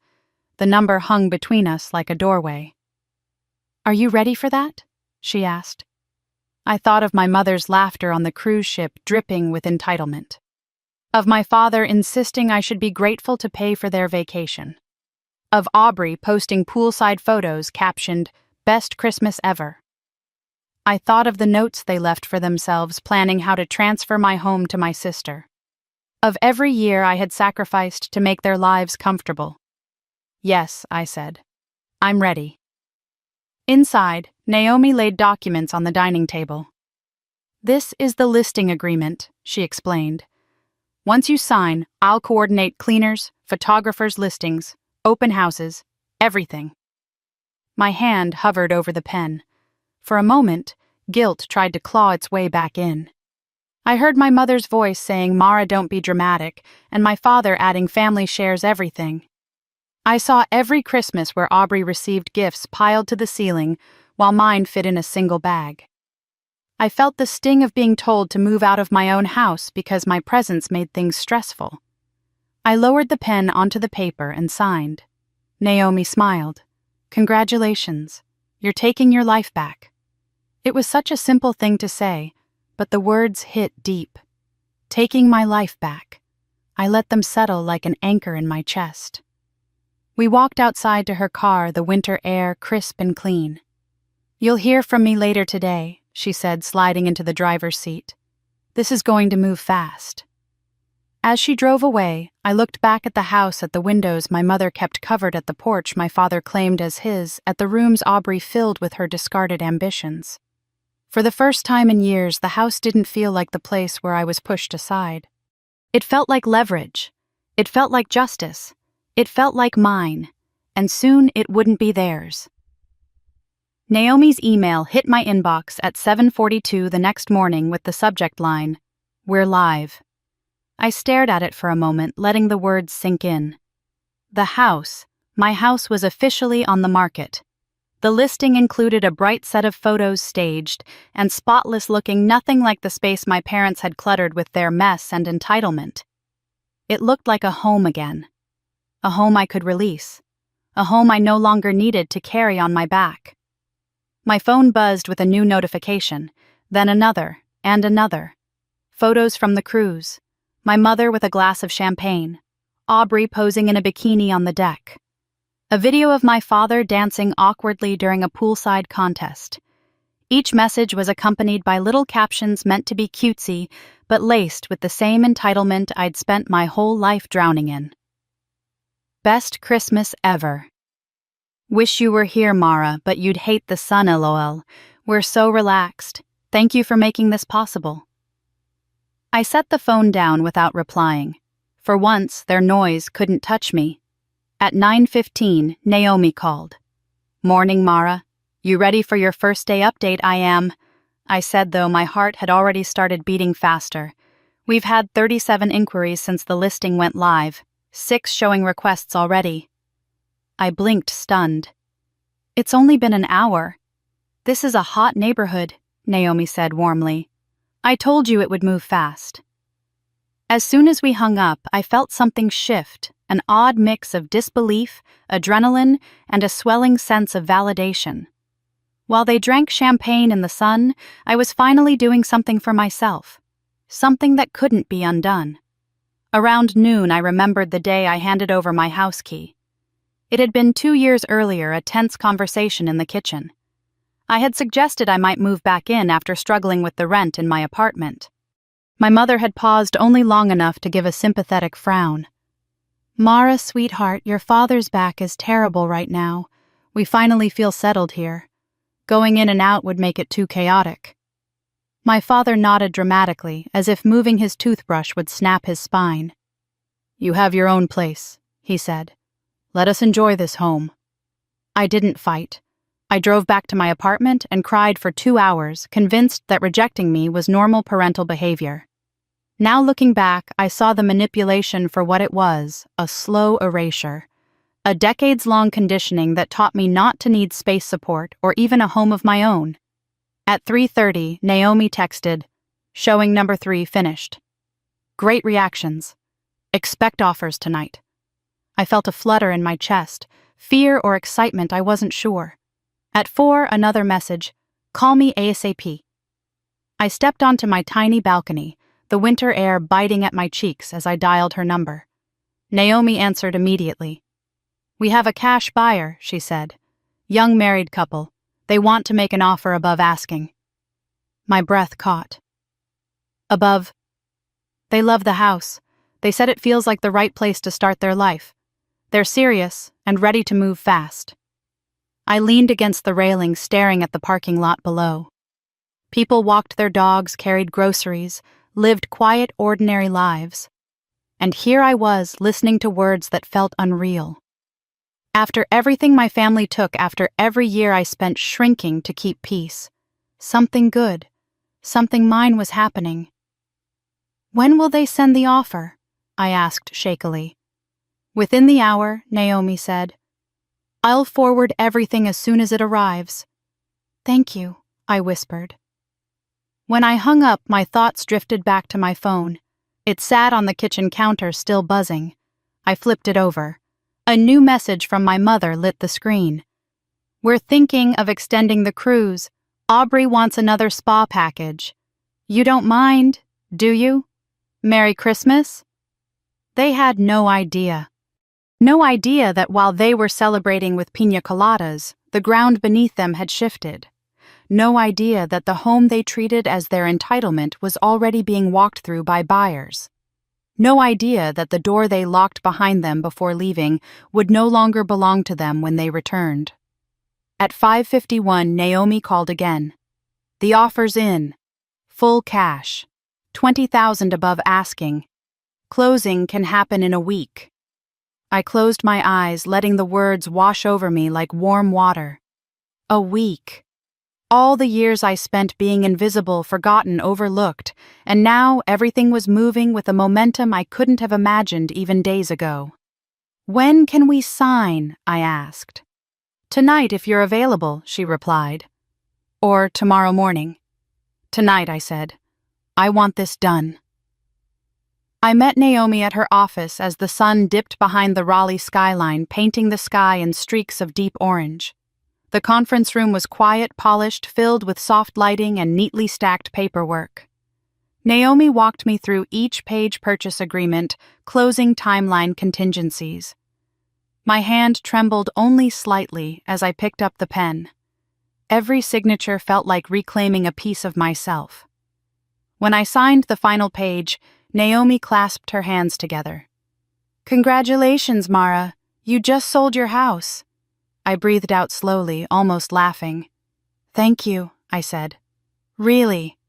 The number hung between us like a doorway. "Are you ready for that?" she asked. I thought of my mother's laughter on the cruise ship dripping with entitlement. Of my father insisting I should be grateful to pay for their vacation. Of Aubrey posting poolside photos captioned, "Best Christmas ever." I thought of the notes they left for themselves planning how to transfer my home to my sister. Of every year I had sacrificed to make their lives comfortable. "Yes," I said. "I'm ready." Inside, Naomi laid documents on the dining table. "This is the listing agreement," she explained. "Once you sign, I'll coordinate cleaners, photographers' listings, open houses, everything." My hand hovered over the pen. For a moment, guilt tried to claw its way back in. I heard my mother's voice saying, "Mara, don't be dramatic," and my father adding, "Family shares everything." I saw every Christmas where Aubrey received gifts piled to the ceiling, while mine fit in a single bag. I felt the sting of being told to move out of my own house because my presence made things stressful. I lowered the pen onto the paper and signed. Naomi smiled. "Congratulations. You're taking your life back." It was such a simple thing to say, but the words hit deep. Taking my life back. I let them settle like an anchor in my chest. We walked outside to her car, the winter air crisp and clean. "You'll hear from me later today," she said, sliding into the driver's seat. "This is going to move fast." As she drove away, I looked back at the house, at the windows my mother kept covered, at the porch my father claimed as his, at the rooms Aubrey filled with her discarded ambitions. For the first time in years, the house didn't feel like the place where I was pushed aside. It felt like leverage. It felt like justice. It felt like mine, and soon it wouldn't be theirs. Naomi's email hit my inbox at 7:42 the next morning with the subject line, "We're live." I stared at it for a moment, letting the words sink in. My house was officially on the market. The listing included a bright set of photos staged and spotless, looking nothing like the space my parents had cluttered with their mess and entitlement. It looked like a home again. A home I could release. A home I no longer needed to carry on my back. My phone buzzed with a new notification, then another, and another. Photos from the cruise. My mother with a glass of champagne. Aubrey posing in a bikini on the deck. A video of my father dancing awkwardly during a poolside contest. Each message was accompanied by little captions meant to be cutesy, but laced with the same entitlement I'd spent my whole life drowning in. "Best Christmas ever. Wish you were here, Mara, but you'd hate the sun, lol. We're so relaxed. Thank you for making this possible." I set the phone down without replying. For once, their noise couldn't touch me. At 9:15, Naomi called. "Morning, Mara. You ready for your first day update?" "I am," I said, though my heart had already started beating faster. "We've had 37 inquiries since the listing went live. 6 showing requests already." I blinked, stunned. "It's only been an hour." "This is a hot neighborhood," Naomi said warmly. "I told you it would move fast." As soon as we hung up, I felt something shift, an odd mix of disbelief, adrenaline, and a swelling sense of validation. While they drank champagne in the sun, I was finally doing something for myself. Something that couldn't be undone. Around noon, I remembered the day I handed over my house key. It had been 2 years earlier, a tense conversation in the kitchen. I had suggested I might move back in after struggling with the rent in my apartment. My mother had paused only long enough to give a sympathetic frown. "Mara, sweetheart, your father's back is terrible right now. We finally feel settled here. Going in and out would make it too chaotic." My father nodded dramatically, as if moving his toothbrush would snap his spine. "You have your own place," he said. "Let us enjoy this home." I didn't fight. I drove back to my apartment and cried for 2 hours, convinced that rejecting me was normal parental behavior. Now looking back, I saw the manipulation for what it was, a slow erasure. A decades-long conditioning that taught me not to need space support or even a home of my own. At 3:30, Naomi texted, "Showing number 3 finished. Great reactions. Expect offers tonight." I felt a flutter in my chest, fear or excitement, I wasn't sure. At 4, another message, "Call me ASAP." I stepped onto my tiny balcony, the winter air biting at my cheeks as I dialed her number. Naomi answered immediately. "We have a cash buyer," she said. "Young married couple. They want to make an offer above asking." My breath caught. Above. They love the house. They said it feels like the right place to start their life. They're serious and ready to move fast. I leaned against the railing, staring at the parking lot below. People walked their dogs, carried groceries, lived quiet, ordinary lives. And here I was, listening to words that felt unreal. After everything my family took, after every year I spent shrinking to keep peace, something good, something mine was happening. "When will they send the offer?" I asked shakily. "Within the hour," Naomi said. "I'll forward everything as soon as it arrives." "Thank you," I whispered. When I hung up, my thoughts drifted back to my phone. It sat on the kitchen counter, still buzzing. I flipped it over. A new message from my mother lit the screen. "We're thinking of extending the cruise. Aubrey wants another spa package. You don't mind, do you? Merry Christmas?" They had no idea. No idea that while they were celebrating with piña coladas, the ground beneath them had shifted. No idea that the home they treated as their entitlement was already being walked through by buyers. No idea that the door they locked behind them before leaving would no longer belong to them when they returned. At 5:51, Naomi called again. "The offer's in. Full cash. 20,000 above asking. Closing can happen in a week." I closed my eyes, letting the words wash over me like warm water. A week. All the years I spent being invisible, forgotten, overlooked, and now everything was moving with a momentum I couldn't have imagined even days ago. "When can we sign?" I asked. "Tonight, if you're available," she replied. "Or tomorrow morning." "Tonight," I said. "I want this done." I met Naomi at her office as the sun dipped behind the Raleigh skyline, painting the sky in streaks of deep orange. The conference room was quiet, polished, filled with soft lighting and neatly stacked paperwork. Naomi walked me through each page purchase agreement, closing timeline contingencies. My hand trembled only slightly as I picked up the pen. Every signature felt like reclaiming a piece of myself. When I signed the final page, Naomi clasped her hands together. "Congratulations, Mara. You just sold your house." I breathed out slowly, almost laughing. "Thank you," I said. "Really."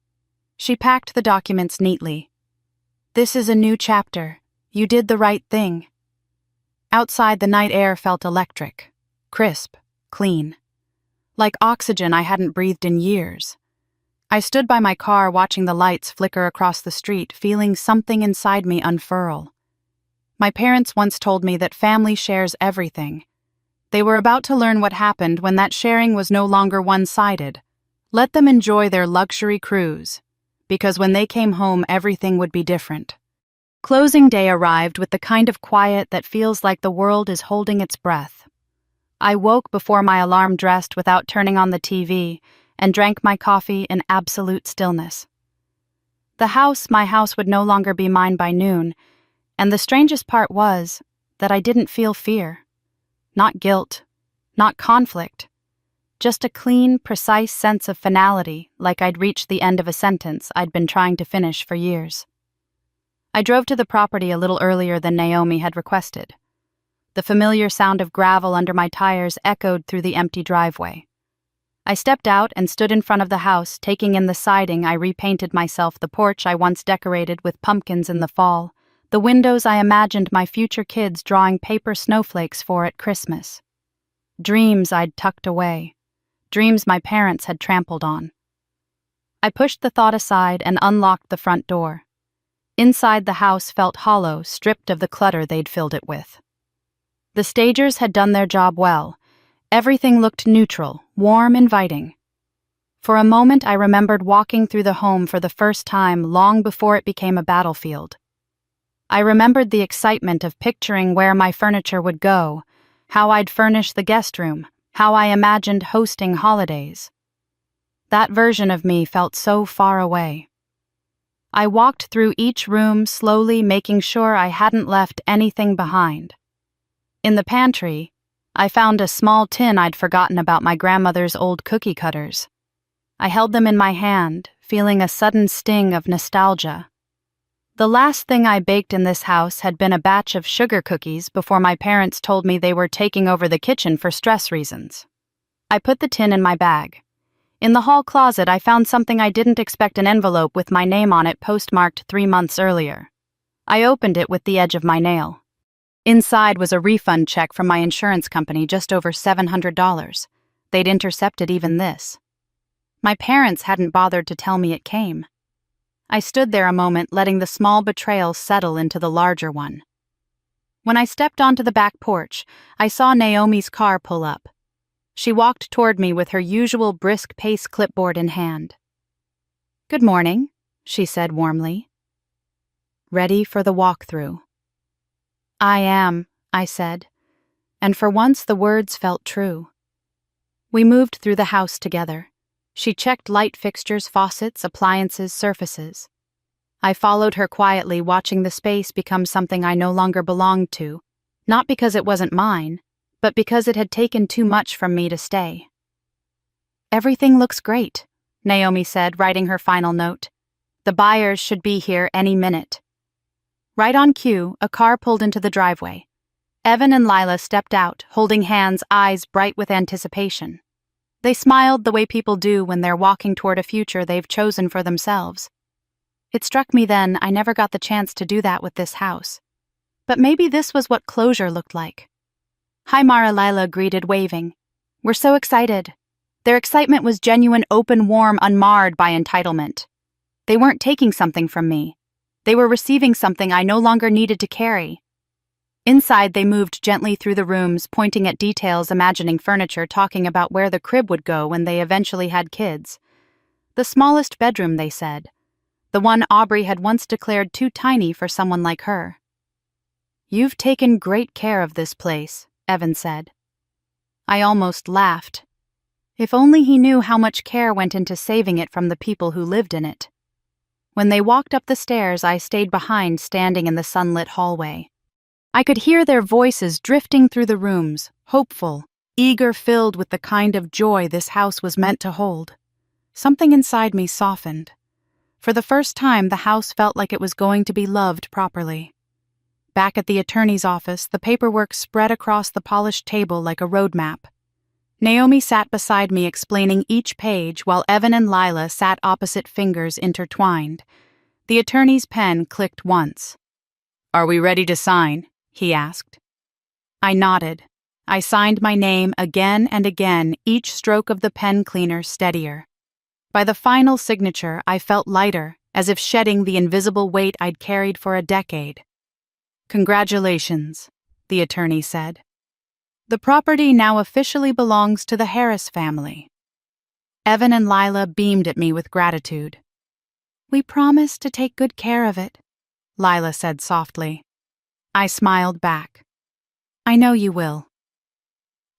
She packed the documents neatly. "This is a new chapter. You did the right thing." Outside, the night air felt electric, crisp, clean. Like oxygen I hadn't breathed in years. I stood by my car watching the lights flicker across the street, feeling something inside me unfurl. My parents once told me that family shares everything. They were about to learn what happened when that sharing was no longer one-sided. Let them enjoy their luxury cruise, because when they came home, everything would be different. Closing day arrived with the kind of quiet that feels like the world is holding its breath. I woke before my alarm, dressed without turning on the TV, and drank my coffee in absolute stillness. My house would no longer be mine by noon, and the strangest part was that I didn't feel fear. Not guilt, not conflict, just a clean, precise sense of finality, like I'd reached the end of a sentence I'd been trying to finish for years. I drove to the property a little earlier than Naomi had requested. The familiar sound of gravel under my tires echoed through the empty driveway. I stepped out and stood in front of the house, taking in the siding I repainted myself, the porch I once decorated with pumpkins in the fall, the windows I imagined my future kids drawing paper snowflakes for at Christmas. Dreams I'd tucked away, dreams my parents had trampled on. I pushed the thought aside and unlocked the front door. Inside the house felt hollow, stripped of the clutter they'd filled it with. The stagers had done their job well. Everything looked neutral, warm, inviting. For a moment I remembered walking through the home for the first time long before it became a battlefield. I remembered the excitement of picturing where my furniture would go, how I'd furnish the guest room, how I imagined hosting holidays. That version of me felt so far away. I walked through each room, slowly making sure I hadn't left anything behind. In the pantry, I found a small tin I'd forgotten about my grandmother's old cookie cutters. I held them in my hand, feeling a sudden sting of nostalgia. The last thing I baked in this house had been a batch of sugar cookies before my parents told me they were taking over the kitchen for stress reasons. I put the tin in my bag. In the hall closet, I found something I didn't expect, an envelope with my name on it postmarked 3 months earlier. I opened it with the edge of my nail. Inside was a refund check from my insurance company, just over $700. They'd intercepted even this. My parents hadn't bothered to tell me it came. I stood there a moment, letting the small betrayal settle into the larger one. When I stepped onto the back porch, I saw Naomi's car pull up. She walked toward me with her usual brisk pace, clipboard in hand. "Good morning," she said warmly. "Ready for the walkthrough?" "I am," I said, and for once the words felt true. We moved through the house together. She checked light fixtures, faucets, appliances, surfaces. I followed her quietly, watching the space become something I no longer belonged to, not because it wasn't mine, but because it had taken too much from me to stay. "Everything looks great," Naomi said, writing her final note. "The buyers should be here any minute." Right on cue, a car pulled into the driveway. Evan and Lila stepped out, holding hands, eyes bright with anticipation. They smiled the way people do when they're walking toward a future they've chosen for themselves. It struck me then I never got the chance to do that with this house. But maybe this was what closure looked like. "Hi, Mara," Lila greeted, waving. "We're so excited." Their excitement was genuine, open, warm, unmarred by entitlement. They weren't taking something from me. They were receiving something I no longer needed to carry. Inside, they moved gently through the rooms, pointing at details, imagining furniture, talking about where the crib would go when they eventually had kids. The smallest bedroom, they said. The one Aubrey had once declared too tiny for someone like her. "You've taken great care of this place," Evan said. I almost laughed. If only he knew how much care went into saving it from the people who lived in it. When they walked up the stairs, I stayed behind, standing in the sunlit hallway. I could hear their voices drifting through the rooms, hopeful, eager, filled with the kind of joy this house was meant to hold. Something inside me softened. For the first time, the house felt like it was going to be loved properly. Back at the attorney's office, the paperwork spread across the polished table like a roadmap. Naomi sat beside me, explaining each page, while Evan and Lila sat opposite, fingers intertwined. The attorney's pen clicked once. "Are we ready to sign?" he asked. I nodded. I signed my name again and again, each stroke of the pen cleaner steadier. By the final signature, I felt lighter, as if shedding the invisible weight I'd carried for a decade. "Congratulations," the attorney said. "The property now officially belongs to the Harris family." Evan and Lila beamed at me with gratitude. "We promise to take good care of it," Lila said softly. I smiled back. "I know you will."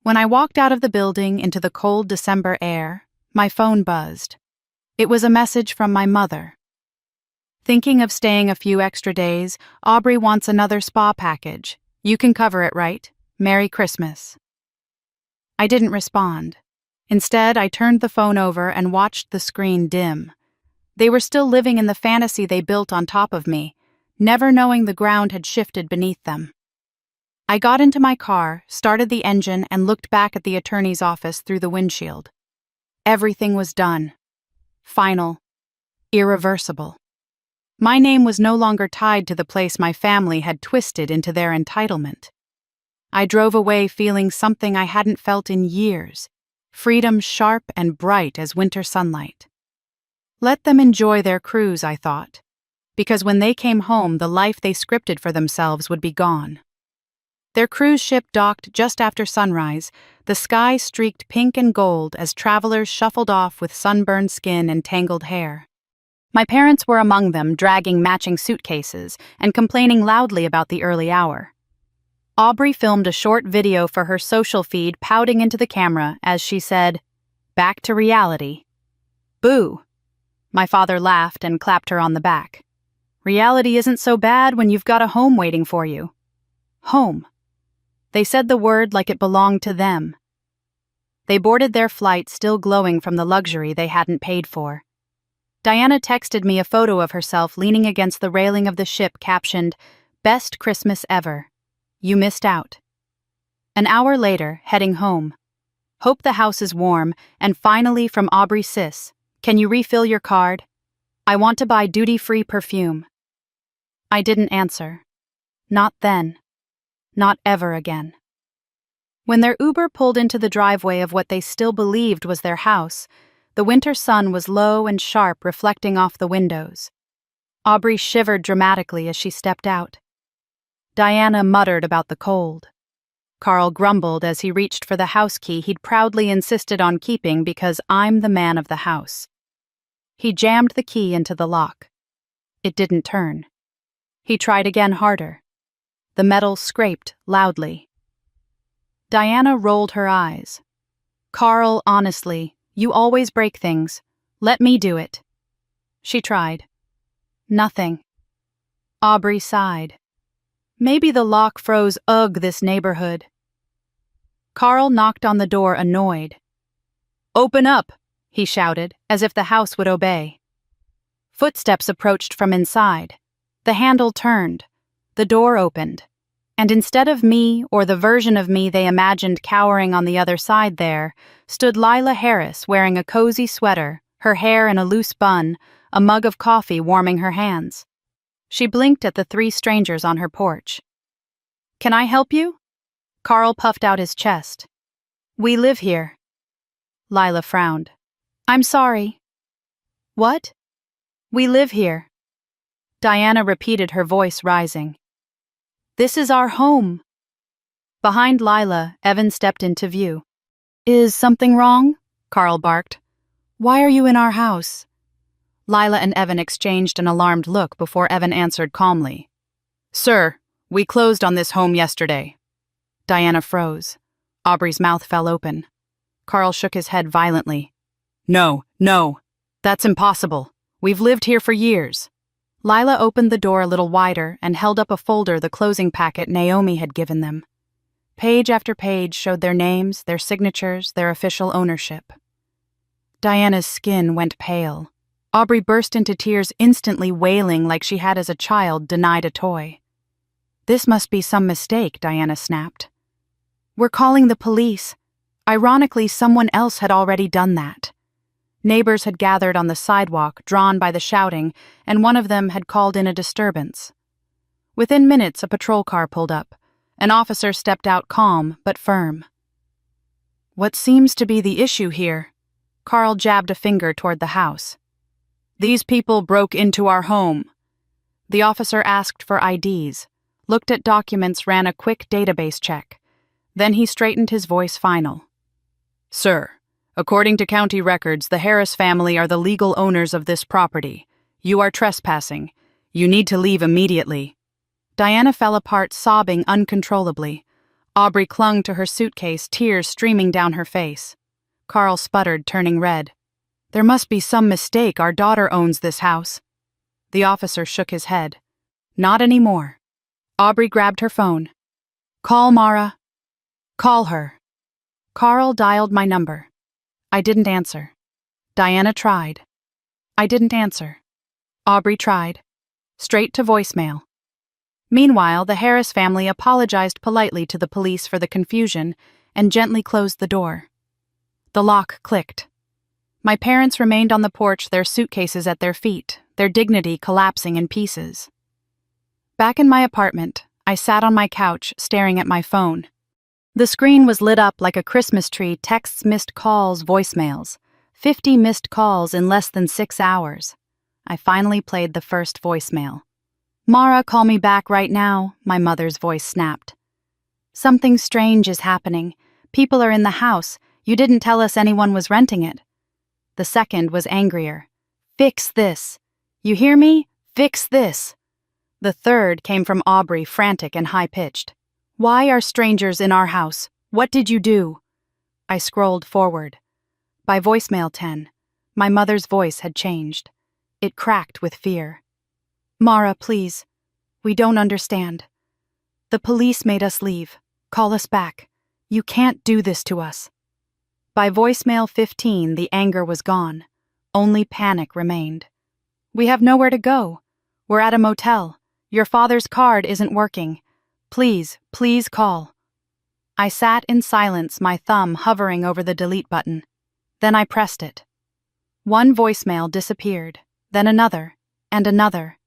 When I walked out of the building into the cold December air, my phone buzzed. It was a message from my mother. "Thinking of staying a few extra days, Aubrey wants another spa package. You can cover it, right? Merry Christmas." I didn't respond. Instead, I turned the phone over and watched the screen dim. They were still living in the fantasy they built on top of me, never knowing the ground had shifted beneath them. I got into my car, started the engine, and looked back at the attorney's office through the windshield. Everything was done. Final. Irreversible. My name was no longer tied to the place my family had twisted into their entitlement. I drove away feeling something I hadn't felt in years, freedom sharp and bright as winter sunlight. Let them enjoy their cruise, I thought, because when they came home, the life they scripted for themselves would be gone. Their cruise ship docked just after sunrise, the sky streaked pink and gold as travelers shuffled off with sunburned skin and tangled hair. My parents were among them, dragging matching suitcases and complaining loudly about the early hour. Aubrey filmed a short video for her social feed, pouting into the camera as she said, "Back to reality." Boo! My father laughed and clapped her on the back. Reality isn't so bad when you've got a home waiting for you. Home. They said the word like it belonged to them. They boarded their flight still glowing from the luxury they hadn't paid for. Diana texted me a photo of herself leaning against the railing of the ship captioned, "Best Christmas ever. You missed out." An hour later, heading home. Hope the house is warm, and finally from Aubrey Sis, "Can you refill your card? I want to buy duty-free perfume." I didn't answer. Not then. Not ever again. When their Uber pulled into the driveway of what they still believed was their house, the winter sun was low and sharp, reflecting off the windows. Aubrey shivered dramatically as she stepped out. Diana muttered about the cold. Carl grumbled as he reached for the house key he'd proudly insisted on keeping because I'm the man of the house. He jammed the key into the lock. It didn't turn. He tried again harder. The metal scraped loudly. Diana rolled her eyes. "Carl, honestly, you always break things. Let me do it." She tried. Nothing. Aubrey sighed. Maybe the lock froze. Ugh, this neighborhood. Carl knocked on the door, annoyed. "Open up," he shouted, as if the house would obey. Footsteps approached from inside. The handle turned. The door opened. And instead of me, or the version of me they imagined cowering on the other side there, stood Lila Harris wearing a cozy sweater, her hair in a loose bun, a mug of coffee warming her hands. She blinked at the three strangers on her porch. "Can I help you?" Carl puffed out his chest. "We live here." Lila frowned. "I'm sorry." "What?" "We live here." Diana repeated, her voice rising. "This is our home." Behind Lila, Evan stepped into view. "Is something wrong?" Carl barked. "Why are you in our house?" Lila and Evan exchanged an alarmed look before Evan answered calmly. "Sir, we closed on this home yesterday." Diana froze. Aubrey's mouth fell open. Carl shook his head violently. No, that's impossible. We've lived here for years." Lila opened the door a little wider and held up a folder, the closing packet Naomi had given them. Page after page showed their names, their signatures, their official ownership. Diana's skin went pale. Aubrey burst into tears, instantly wailing like she had as a child denied a toy. "This must be some mistake," Diana snapped. "We're calling the police." Ironically, someone else had already done that. Neighbors had gathered on the sidewalk, drawn by the shouting, and one of them had called in a disturbance. Within minutes, a patrol car pulled up. An officer stepped out, calm but firm. "What seems to be the issue here?" Carl jabbed a finger toward the house. "These people broke into our home." The officer asked for IDs, looked at documents, ran a quick database check. Then he straightened his voice final. "Sir, according to county records, the Harris family are the legal owners of this property. You are trespassing. You need to leave immediately." Diana fell apart, sobbing uncontrollably. Aubrey clung to her suitcase, tears streaming down her face. Carl sputtered, turning red. "There must be some mistake. Our daughter owns this house." The officer shook his head. "Not anymore." Aubrey grabbed her phone. "Call Mara." "Call her." Carl dialed my number. I didn't answer. Diana tried. I didn't answer. Aubrey tried. Straight to voicemail. Meanwhile, the Harris family apologized politely to the police for the confusion and gently closed the door. The lock clicked. My parents remained on the porch, their suitcases at their feet, their dignity collapsing in pieces. Back in my apartment, I sat on my couch, staring at my phone. The screen was lit up like a Christmas tree, texts, missed calls, voicemails. 50 missed calls in less than 6 hours. I finally played the first voicemail. "Mara, call me back right now," my mother's voice snapped. "Something strange is happening. People are in the house. You didn't tell us anyone was renting it." The second was angrier. "Fix this. You hear me? Fix this." The third came from Aubrey, frantic and high-pitched. "Why are strangers in our house? What did you do?" I scrolled forward. By voicemail 10. My mother's voice had changed. It cracked with fear. "Mara, please. We don't understand. The police made us leave. Call us back. You can't do this to us." By voicemail 15, the anger was gone. Only panic remained. "We have nowhere to go. We're at a motel. Your father's card isn't working. Please, please call." I sat in silence, my thumb hovering over the delete button. Then I pressed it. One voicemail disappeared, then another, and another.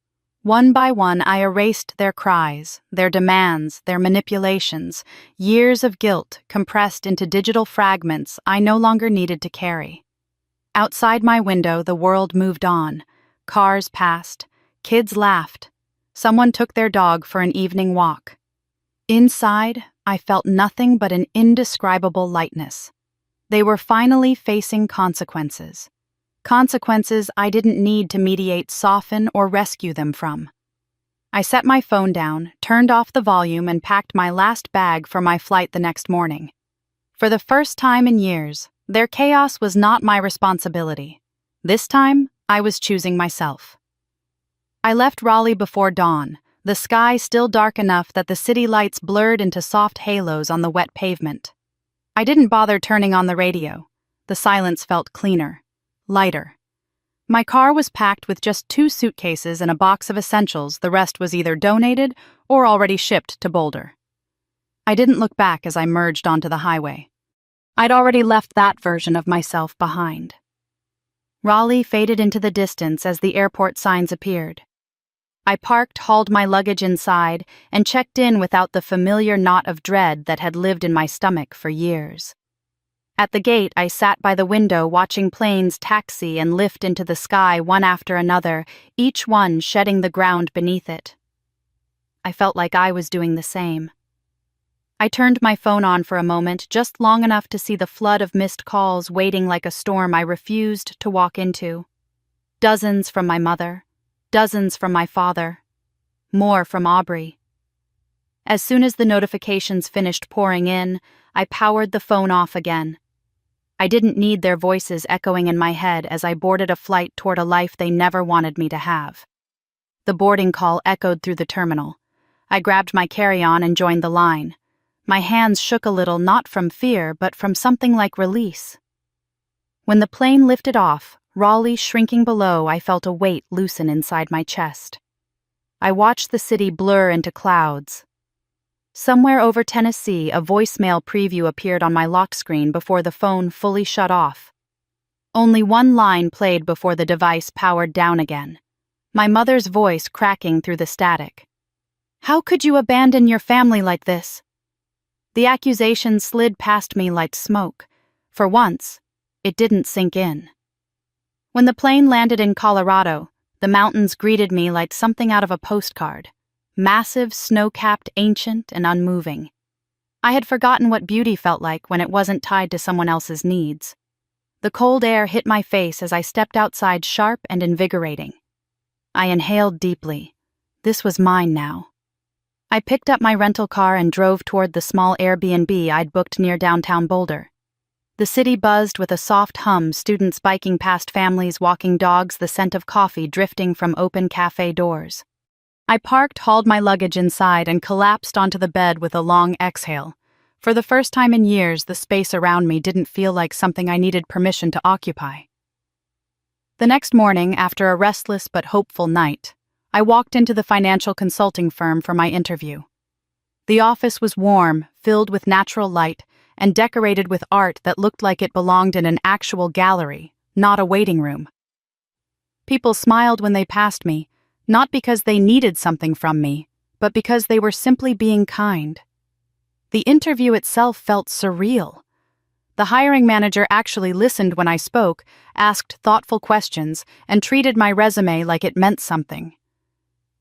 One by one, I erased their cries, their demands, their manipulations, years of guilt compressed into digital fragments I no longer needed to carry. Outside my window, the world moved on. Cars passed. Kids laughed. Someone took their dog for an evening walk. Inside, I felt nothing but an indescribable lightness. They were finally facing consequences. Consequences I didn't need to mediate, soften, or rescue them from. I set my phone down, turned off the volume, and packed my last bag for my flight the next morning. For the first time in years, their chaos was not my responsibility. This time, I was choosing myself. I left Raleigh before dawn, the sky still dark enough that the city lights blurred into soft halos on the wet pavement. I didn't bother turning on the radio. The silence felt cleaner, lighter. My car was packed with just 2 suitcases and a box of essentials. The rest was either donated or already shipped to Boulder. I didn't look back as I merged onto the highway. I'd already left that version of myself behind. Raleigh faded into the distance as the airport signs appeared. I parked, hauled my luggage inside, and checked in without the familiar knot of dread that had lived in my stomach for years. At the gate, I sat by the window watching planes taxi and lift into the sky one after another, each one shedding the ground beneath it. I felt like I was doing the same. I turned my phone on for a moment, just long enough to see the flood of missed calls waiting like a storm I refused to walk into. Dozens from my mother. Dozens from my father. More from Aubrey. As soon as the notifications finished pouring in, I powered the phone off again. I didn't need their voices echoing in my head as I boarded a flight toward a life they never wanted me to have. The boarding call echoed through the terminal. I grabbed my carry-on and joined the line. My hands shook a little, not from fear, but from something like release. When the plane lifted off, Raleigh shrinking below, I felt a weight loosen inside my chest. I watched the city blur into clouds. Somewhere over Tennessee, a voicemail preview appeared on my lock screen before the phone fully shut off. Only one line played before the device powered down again. My mother's voice cracking through the static. "How could you abandon your family like this?" The accusation slid past me like smoke. For once, it didn't sink in. When the plane landed in Colorado, the mountains greeted me like something out of a postcard. Massive, snow-capped, ancient, and unmoving. I had forgotten what beauty felt like when it wasn't tied to someone else's needs. The cold air hit my face as I stepped outside, sharp and invigorating. I inhaled deeply. This was mine now. I picked up my rental car and drove toward the small Airbnb I'd booked near downtown Boulder. The city buzzed with a soft hum, students biking past, families walking dogs, the scent of coffee drifting from open cafe doors. I parked, hauled my luggage inside, and collapsed onto the bed with a long exhale. For the first time in years, the space around me didn't feel like something I needed permission to occupy. The next morning, after a restless but hopeful night, I walked into the financial consulting firm for my interview. The office was warm, filled with natural light, and decorated with art that looked like it belonged in an actual gallery, not a waiting room. People smiled when they passed me, not because they needed something from me, but because they were simply being kind. The interview itself felt surreal. The hiring manager actually listened when I spoke, asked thoughtful questions, and treated my resume like it meant something.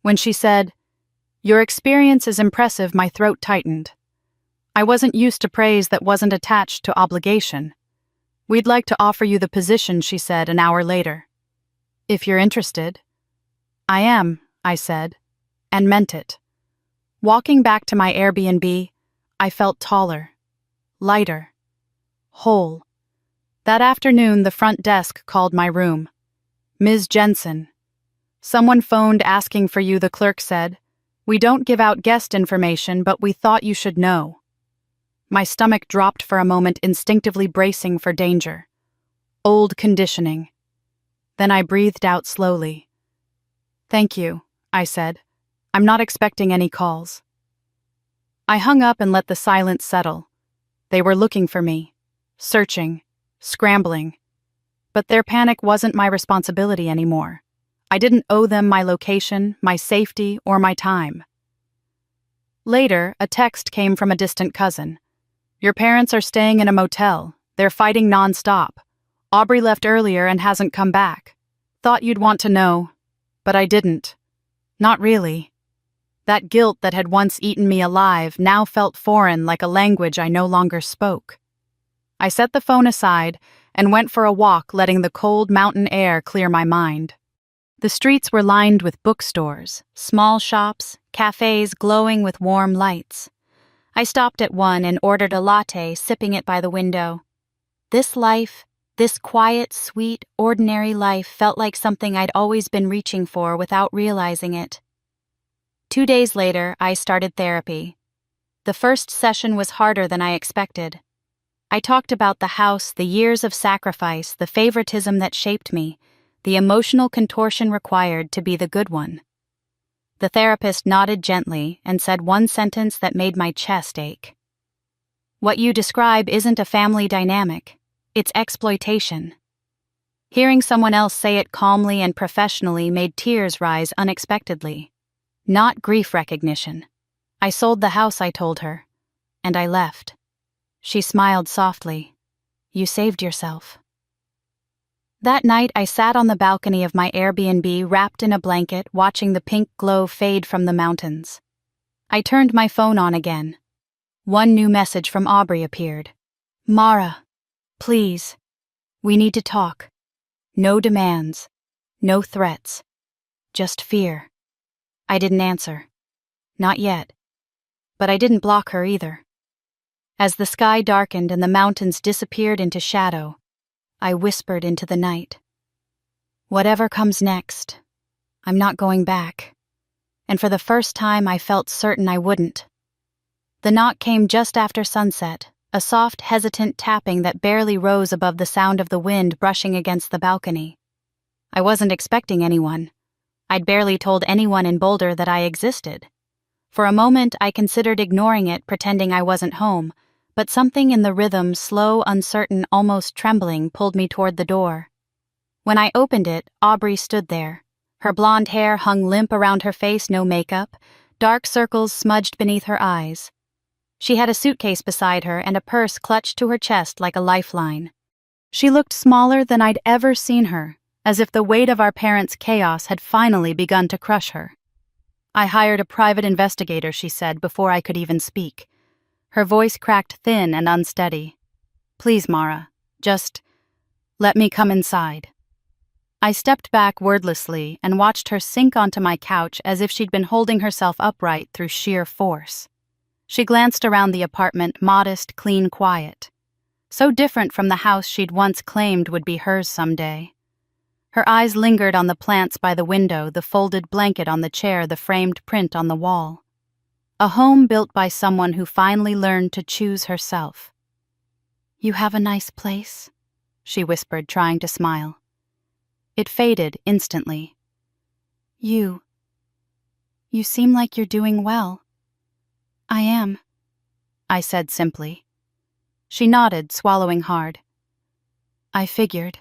When she said, "Your experience is impressive," my throat tightened. I wasn't used to praise that wasn't attached to obligation. "We'd like to offer you the position," she said an hour later. "If you're interested." "I am," I said, and meant it. Walking back to my Airbnb, I felt taller, lighter, whole. That afternoon, the front desk called my room. "Ms. Jensen. Someone phoned asking for you," the clerk said. "We don't give out guest information, but we thought you should know." My stomach dropped for a moment, instinctively bracing for danger. Old conditioning. Then I breathed out slowly. "Thank you," I said. "I'm not expecting any calls." I hung up and let the silence settle. They were looking for me, searching, scrambling. But their panic wasn't my responsibility anymore. I didn't owe them my location, my safety, or my time. Later, a text came from a distant cousin. "Your parents are staying in a motel. They're fighting nonstop. Aubrey left earlier and hasn't come back. Thought you'd want to know." But I didn't. Not really. That guilt that had once eaten me alive now felt foreign, like a language I no longer spoke. I set the phone aside and went for a walk, letting the cold mountain air clear my mind. The streets were lined with bookstores, small shops, cafes glowing with warm lights. I stopped at one and ordered a latte, sipping it by the window. This life, this quiet, sweet, ordinary life felt like something I'd always been reaching for without realizing it. 2 days later, I started therapy. The first session was harder than I expected. I talked about the house, the years of sacrifice, the favoritism that shaped me, the emotional contortion required to be the good one. The therapist nodded gently and said one sentence that made my chest ache. "What you describe isn't a family dynamic. It's exploitation." Hearing someone else say it calmly and professionally made tears rise unexpectedly. Not grief recognition. "I sold the house," I told her, "and I left." She smiled softly. "You saved yourself." That night, I sat on the balcony of my Airbnb, wrapped in a blanket, watching the pink glow fade from the mountains. I turned my phone on again. One new message from Aubrey appeared. "Mara, please. We need to talk. No demands. No threats. Just fear." I didn't answer. Not yet. But I didn't block her either. As the sky darkened and the mountains disappeared into shadow, I whispered into the night. "Whatever comes next, I'm not going back." And for the first time, I felt certain I wouldn't. The knock came just after sunset, a soft, hesitant tapping that barely rose above the sound of the wind brushing against the balcony. I wasn't expecting anyone. I'd barely told anyone in Boulder that I existed. For a moment, I considered ignoring it, pretending I wasn't home, but something in the rhythm, slow, uncertain, almost trembling, pulled me toward the door. When I opened it, Aubrey stood there. Her blonde hair hung limp around her face, no makeup, dark circles smudged beneath her eyes. She had a suitcase beside her and a purse clutched to her chest like a lifeline. She looked smaller than I'd ever seen her, as if the weight of our parents' chaos had finally begun to crush her. "I hired a private investigator," she said before I could even speak. Her voice cracked thin and unsteady. "Please, Mara, just let me come inside." I stepped back wordlessly and watched her sink onto my couch as if she'd been holding herself upright through sheer force. She glanced around the apartment, modest, clean, quiet. So different from the house she'd once claimed would be hers someday. Her eyes lingered on the plants by the window, the folded blanket on the chair, the framed print on the wall. A home built by someone who finally learned to choose herself. "You have a nice place," she whispered, trying to smile. It faded instantly. You seem like you're doing well." "I am," I said simply. She nodded, swallowing hard. "I figured."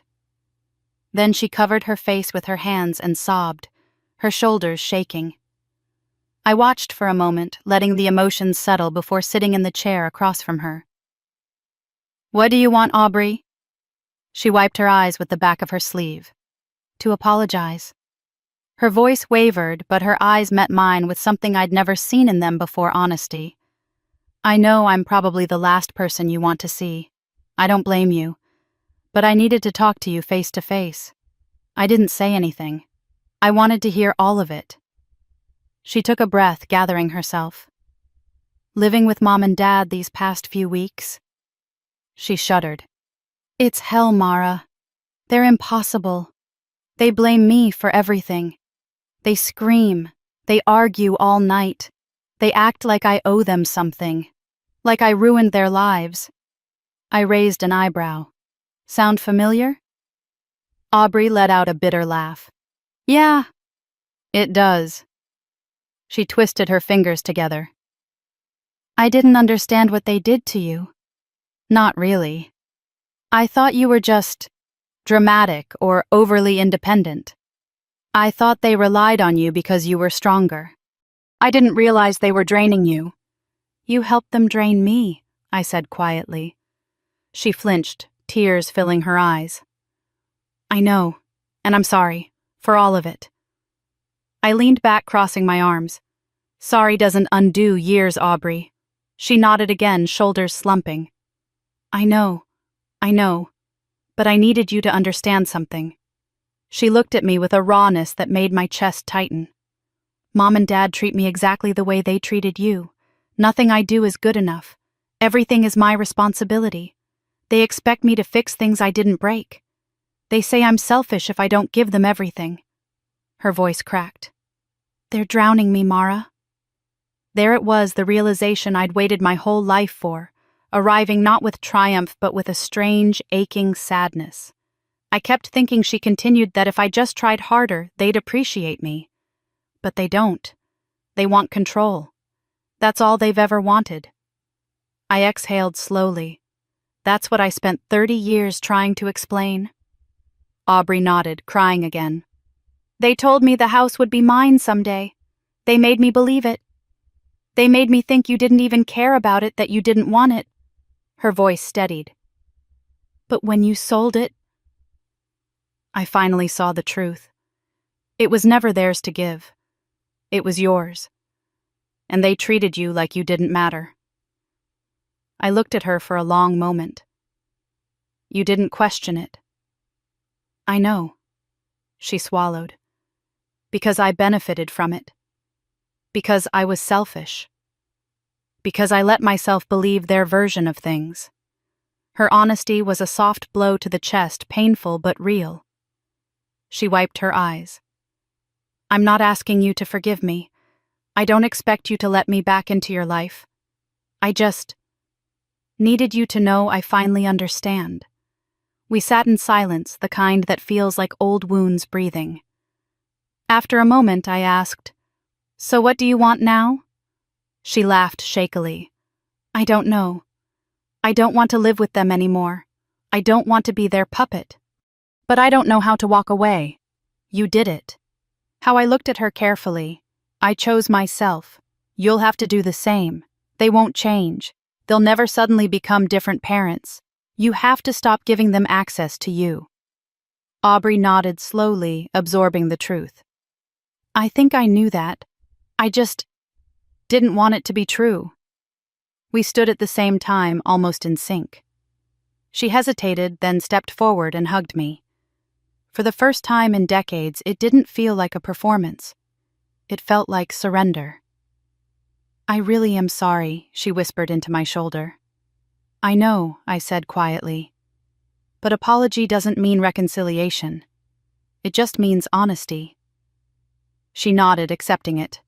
Then she covered her face with her hands and sobbed, her shoulders shaking. I watched for a moment, letting the emotions settle before sitting in the chair across from her. "What do you want, Aubrey?" She wiped her eyes with the back of her sleeve. "To apologize." Her voice wavered, but her eyes met mine with something I'd never seen in them before: honesty. "I know I'm probably the last person you want to see. I don't blame you. But I needed to talk to you face to face. I didn't say anything. I wanted to hear all of it." She took a breath, gathering herself. "Living with Mom and Dad these past few weeks?" She shuddered. It's hell, Mara. They're impossible. They blame me for everything. They scream. They argue all night. They act like I owe them something. Like I ruined their lives. I raised an eyebrow. Sound familiar? Aubrey let out a bitter laugh. Yeah, it does. She twisted her fingers together. I didn't understand what they did to you. Not really. I thought you were just dramatic or overly independent. I thought they relied on you because you were stronger. I didn't realize they were draining you. You helped them drain me, I said quietly. She flinched, tears filling her eyes. I know, and I'm sorry, for all of it. I leaned back, crossing my arms. Sorry doesn't undo years, Aubrey. She nodded again, shoulders slumping. I know, but I needed you to understand something. She looked at me with a rawness that made my chest tighten. Mom and Dad treat me exactly the way they treated you. Nothing I do is good enough. Everything is my responsibility. They expect me to fix things I didn't break. They say I'm selfish if I don't give them everything. Her voice cracked. They're drowning me, Mara. There it was, the realization I'd waited my whole life for, arriving not with triumph but with a strange, aching sadness. I kept thinking, she continued, that if I just tried harder, they'd appreciate me. But they don't. They want control. That's all they've ever wanted. I exhaled slowly. That's what I spent 30 years trying to explain. Aubrey nodded, crying again. They told me the house would be mine someday. They made me believe it. They made me think you didn't even care about it, that you didn't want it. Her voice steadied. But when you sold it, I finally saw the truth. It was never theirs to give. It was yours. And they treated you like you didn't matter. I looked at her for a long moment. You didn't question it. I know. She swallowed. Because I benefited from it. Because I was selfish. Because I let myself believe their version of things. Her honesty was a soft blow to the chest, painful but real. She wiped her eyes. I'm not asking you to forgive me. I don't expect you to let me back into your life. I just needed you to know I finally understand. We sat in silence, the kind that feels like old wounds breathing. After a moment, I asked, So what do you want now? She laughed shakily. I don't know. I don't want to live with them anymore. I don't want to be their puppet. But I don't know how to walk away. You did it. How I looked at her carefully. I chose myself. You'll have to do the same. They won't change. They'll never suddenly become different parents. You have to stop giving them access to you. Aubrey nodded slowly, absorbing the truth. I think I knew that. I just didn't want it to be true. We stood at the same time, almost in sync. She hesitated, then stepped forward and hugged me. For the first time in decades, it didn't feel like a performance. It felt like surrender. I really am sorry, she whispered into my shoulder. I know, I said quietly. But apology doesn't mean reconciliation. It just means honesty. She nodded, accepting it.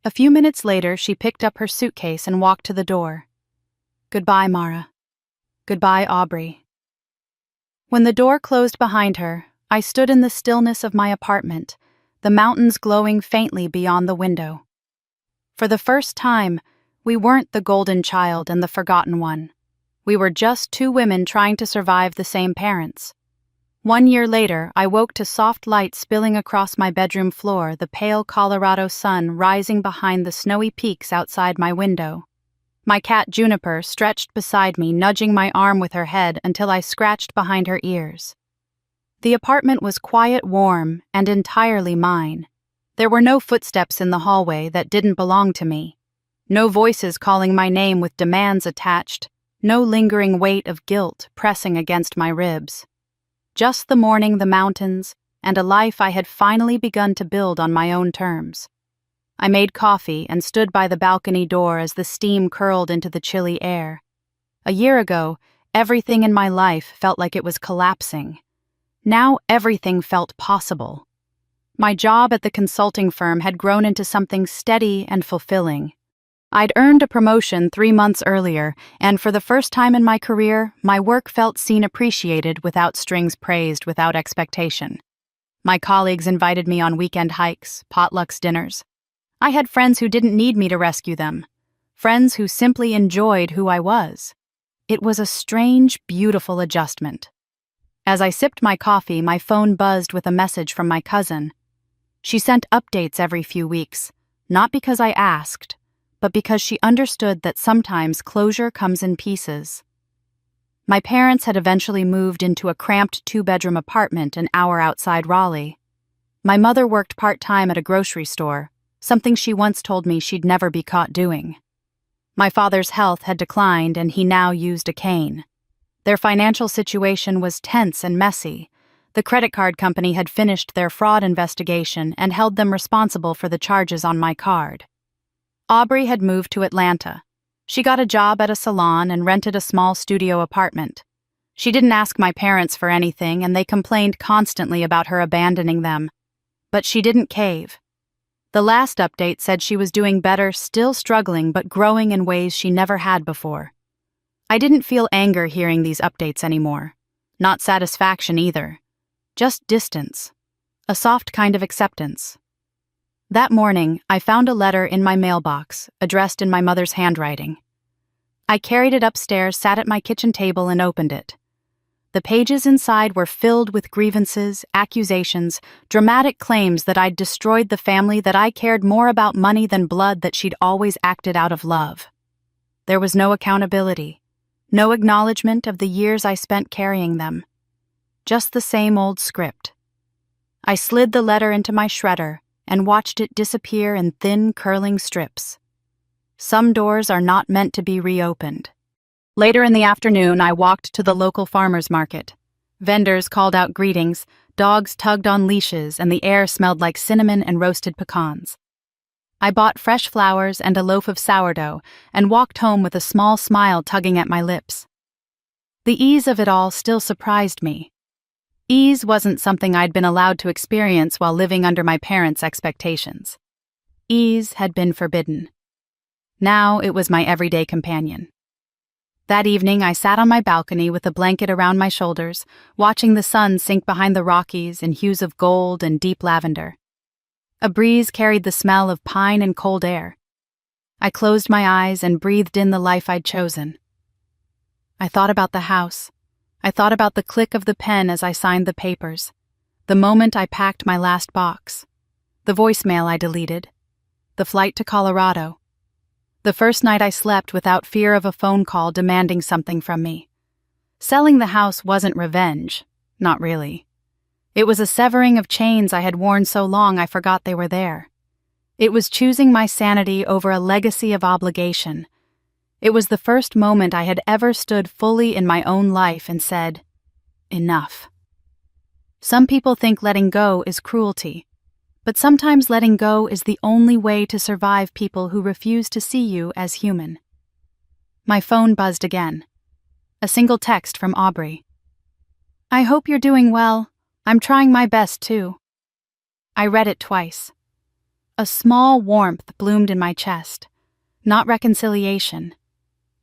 A few minutes later, she picked up her suitcase and walked to the door. Goodbye, Mara. Goodbye, Aubrey. When the door closed behind her, I stood in the stillness of my apartment, the mountains glowing faintly beyond the window. For the first time, we weren't the golden child and the forgotten one. We were just two women trying to survive the same parents. 1 year later, I woke to soft light spilling across my bedroom floor, the pale Colorado sun rising behind the snowy peaks outside my window. My cat Juniper stretched beside me, nudging my arm with her head until I scratched behind her ears. The apartment was quiet, warm, and entirely mine. There were no footsteps in the hallway that didn't belong to me. No voices calling my name with demands attached. No lingering weight of guilt pressing against my ribs. Just the morning, the mountains, and a life I had finally begun to build on my own terms. I made coffee and stood by the balcony door as the steam curled into the chilly air. A year ago, Everything in my life felt like it was collapsing. Now everything felt possible. My job at the consulting firm had grown into something steady and fulfilling. I'd earned a promotion 3 months earlier, and for the first time in my career, my work felt seen appreciated without strings praised without expectation. My colleagues invited me on weekend hikes, potlucks, dinners. I had friends who didn't need me to rescue them. Friends who simply enjoyed who I was. It was a strange, beautiful adjustment. As I sipped my coffee, my phone buzzed with a message from my cousin. She sent updates every few weeks, not because I asked, but because she understood that sometimes closure comes in pieces. My parents had eventually moved into a cramped 2-bedroom apartment an hour outside Raleigh. My mother worked part-time at a grocery store, something she once told me she'd never be caught doing. My father's health had declined and he now used a cane. Their financial situation was tense and messy. The credit card company had finished their fraud investigation and held them responsible for the charges on my card. Aubrey had moved to Atlanta. She got a job at a salon and rented a small studio apartment. She didn't ask my parents for anything and they complained constantly about her abandoning them. But she didn't cave. The last update said she was doing better, still struggling but growing in ways she never had before. I didn't feel anger hearing these updates anymore. Not satisfaction either. Just distance. A soft kind of acceptance. That morning, I found a letter in my mailbox, addressed in my mother's handwriting. I carried it upstairs, sat at my kitchen table, and opened it. The pages inside were filled with grievances, accusations, dramatic claims that I'd destroyed the family, that I cared more about money than blood, that she'd always acted out of love. There was no accountability, no acknowledgement of the years I spent carrying them. Just the same old script. I slid the letter into my shredder and watched it disappear in thin, curling strips. Some doors are not meant to be reopened. Later in the afternoon, I walked to the local farmer's market. Vendors called out greetings, dogs tugged on leashes, and the air smelled like cinnamon and roasted pecans. I bought fresh flowers and a loaf of sourdough and walked home with a small smile tugging at my lips. The ease of it all still surprised me. Ease wasn't something I'd been allowed to experience while living under my parents' expectations. Ease had been forbidden. Now it was my everyday companion. That evening, I sat on my balcony with a blanket around my shoulders, watching the sun sink behind the Rockies in hues of gold and deep lavender. A breeze carried the smell of pine and cold air. I closed my eyes and breathed in the life I'd chosen. I thought about the house. I thought about the click of the pen as I signed the papers, the moment I packed my last box, the voicemail I deleted, the flight to Colorado, the first night I slept without fear of a phone call demanding something from me. Selling the house wasn't revenge, not really. It was a severing of chains I had worn so long I forgot they were there. It was choosing my sanity over a legacy of obligation. It was the first moment I had ever stood fully in my own life and said, enough. Some people think letting go is cruelty, but sometimes letting go is the only way to survive people who refuse to see you as human. My phone buzzed again. A single text from Aubrey. I hope you're doing well. I'm trying my best too. I read it twice. A small warmth bloomed in my chest. Not reconciliation.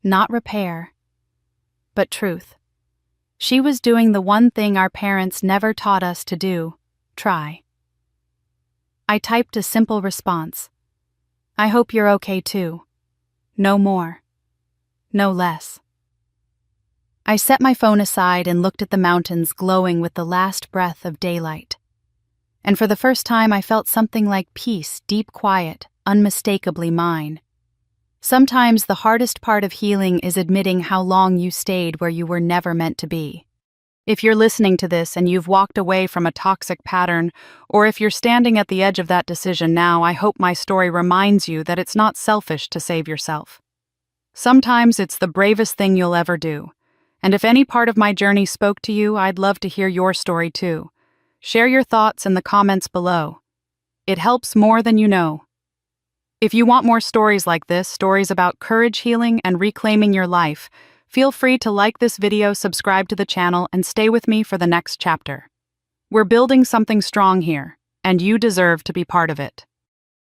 Not repair, but truth. She was doing the one thing our parents never taught us to do, try. I typed a simple response. I hope you're okay too. No more. No less. I set my phone aside and looked at the mountains glowing with the last breath of daylight. And for the first time I felt something like peace, deep quiet, unmistakably mine. Sometimes the hardest part of healing is admitting how long you stayed where you were never meant to be. If you're listening to this and you've walked away from a toxic pattern, or if you're standing at the edge of that decision now, I hope my story reminds you that it's not selfish to save yourself. Sometimes it's the bravest thing you'll ever do. And if any part of my journey spoke to you, I'd love to hear your story too. Share your thoughts in the comments below. It helps more than you know. If you want more stories like this, stories about courage, healing, and reclaiming your life, Feel free to like this video, subscribe to the channel, and stay with me for the next chapter. We're building something strong here, and you deserve to be part of it.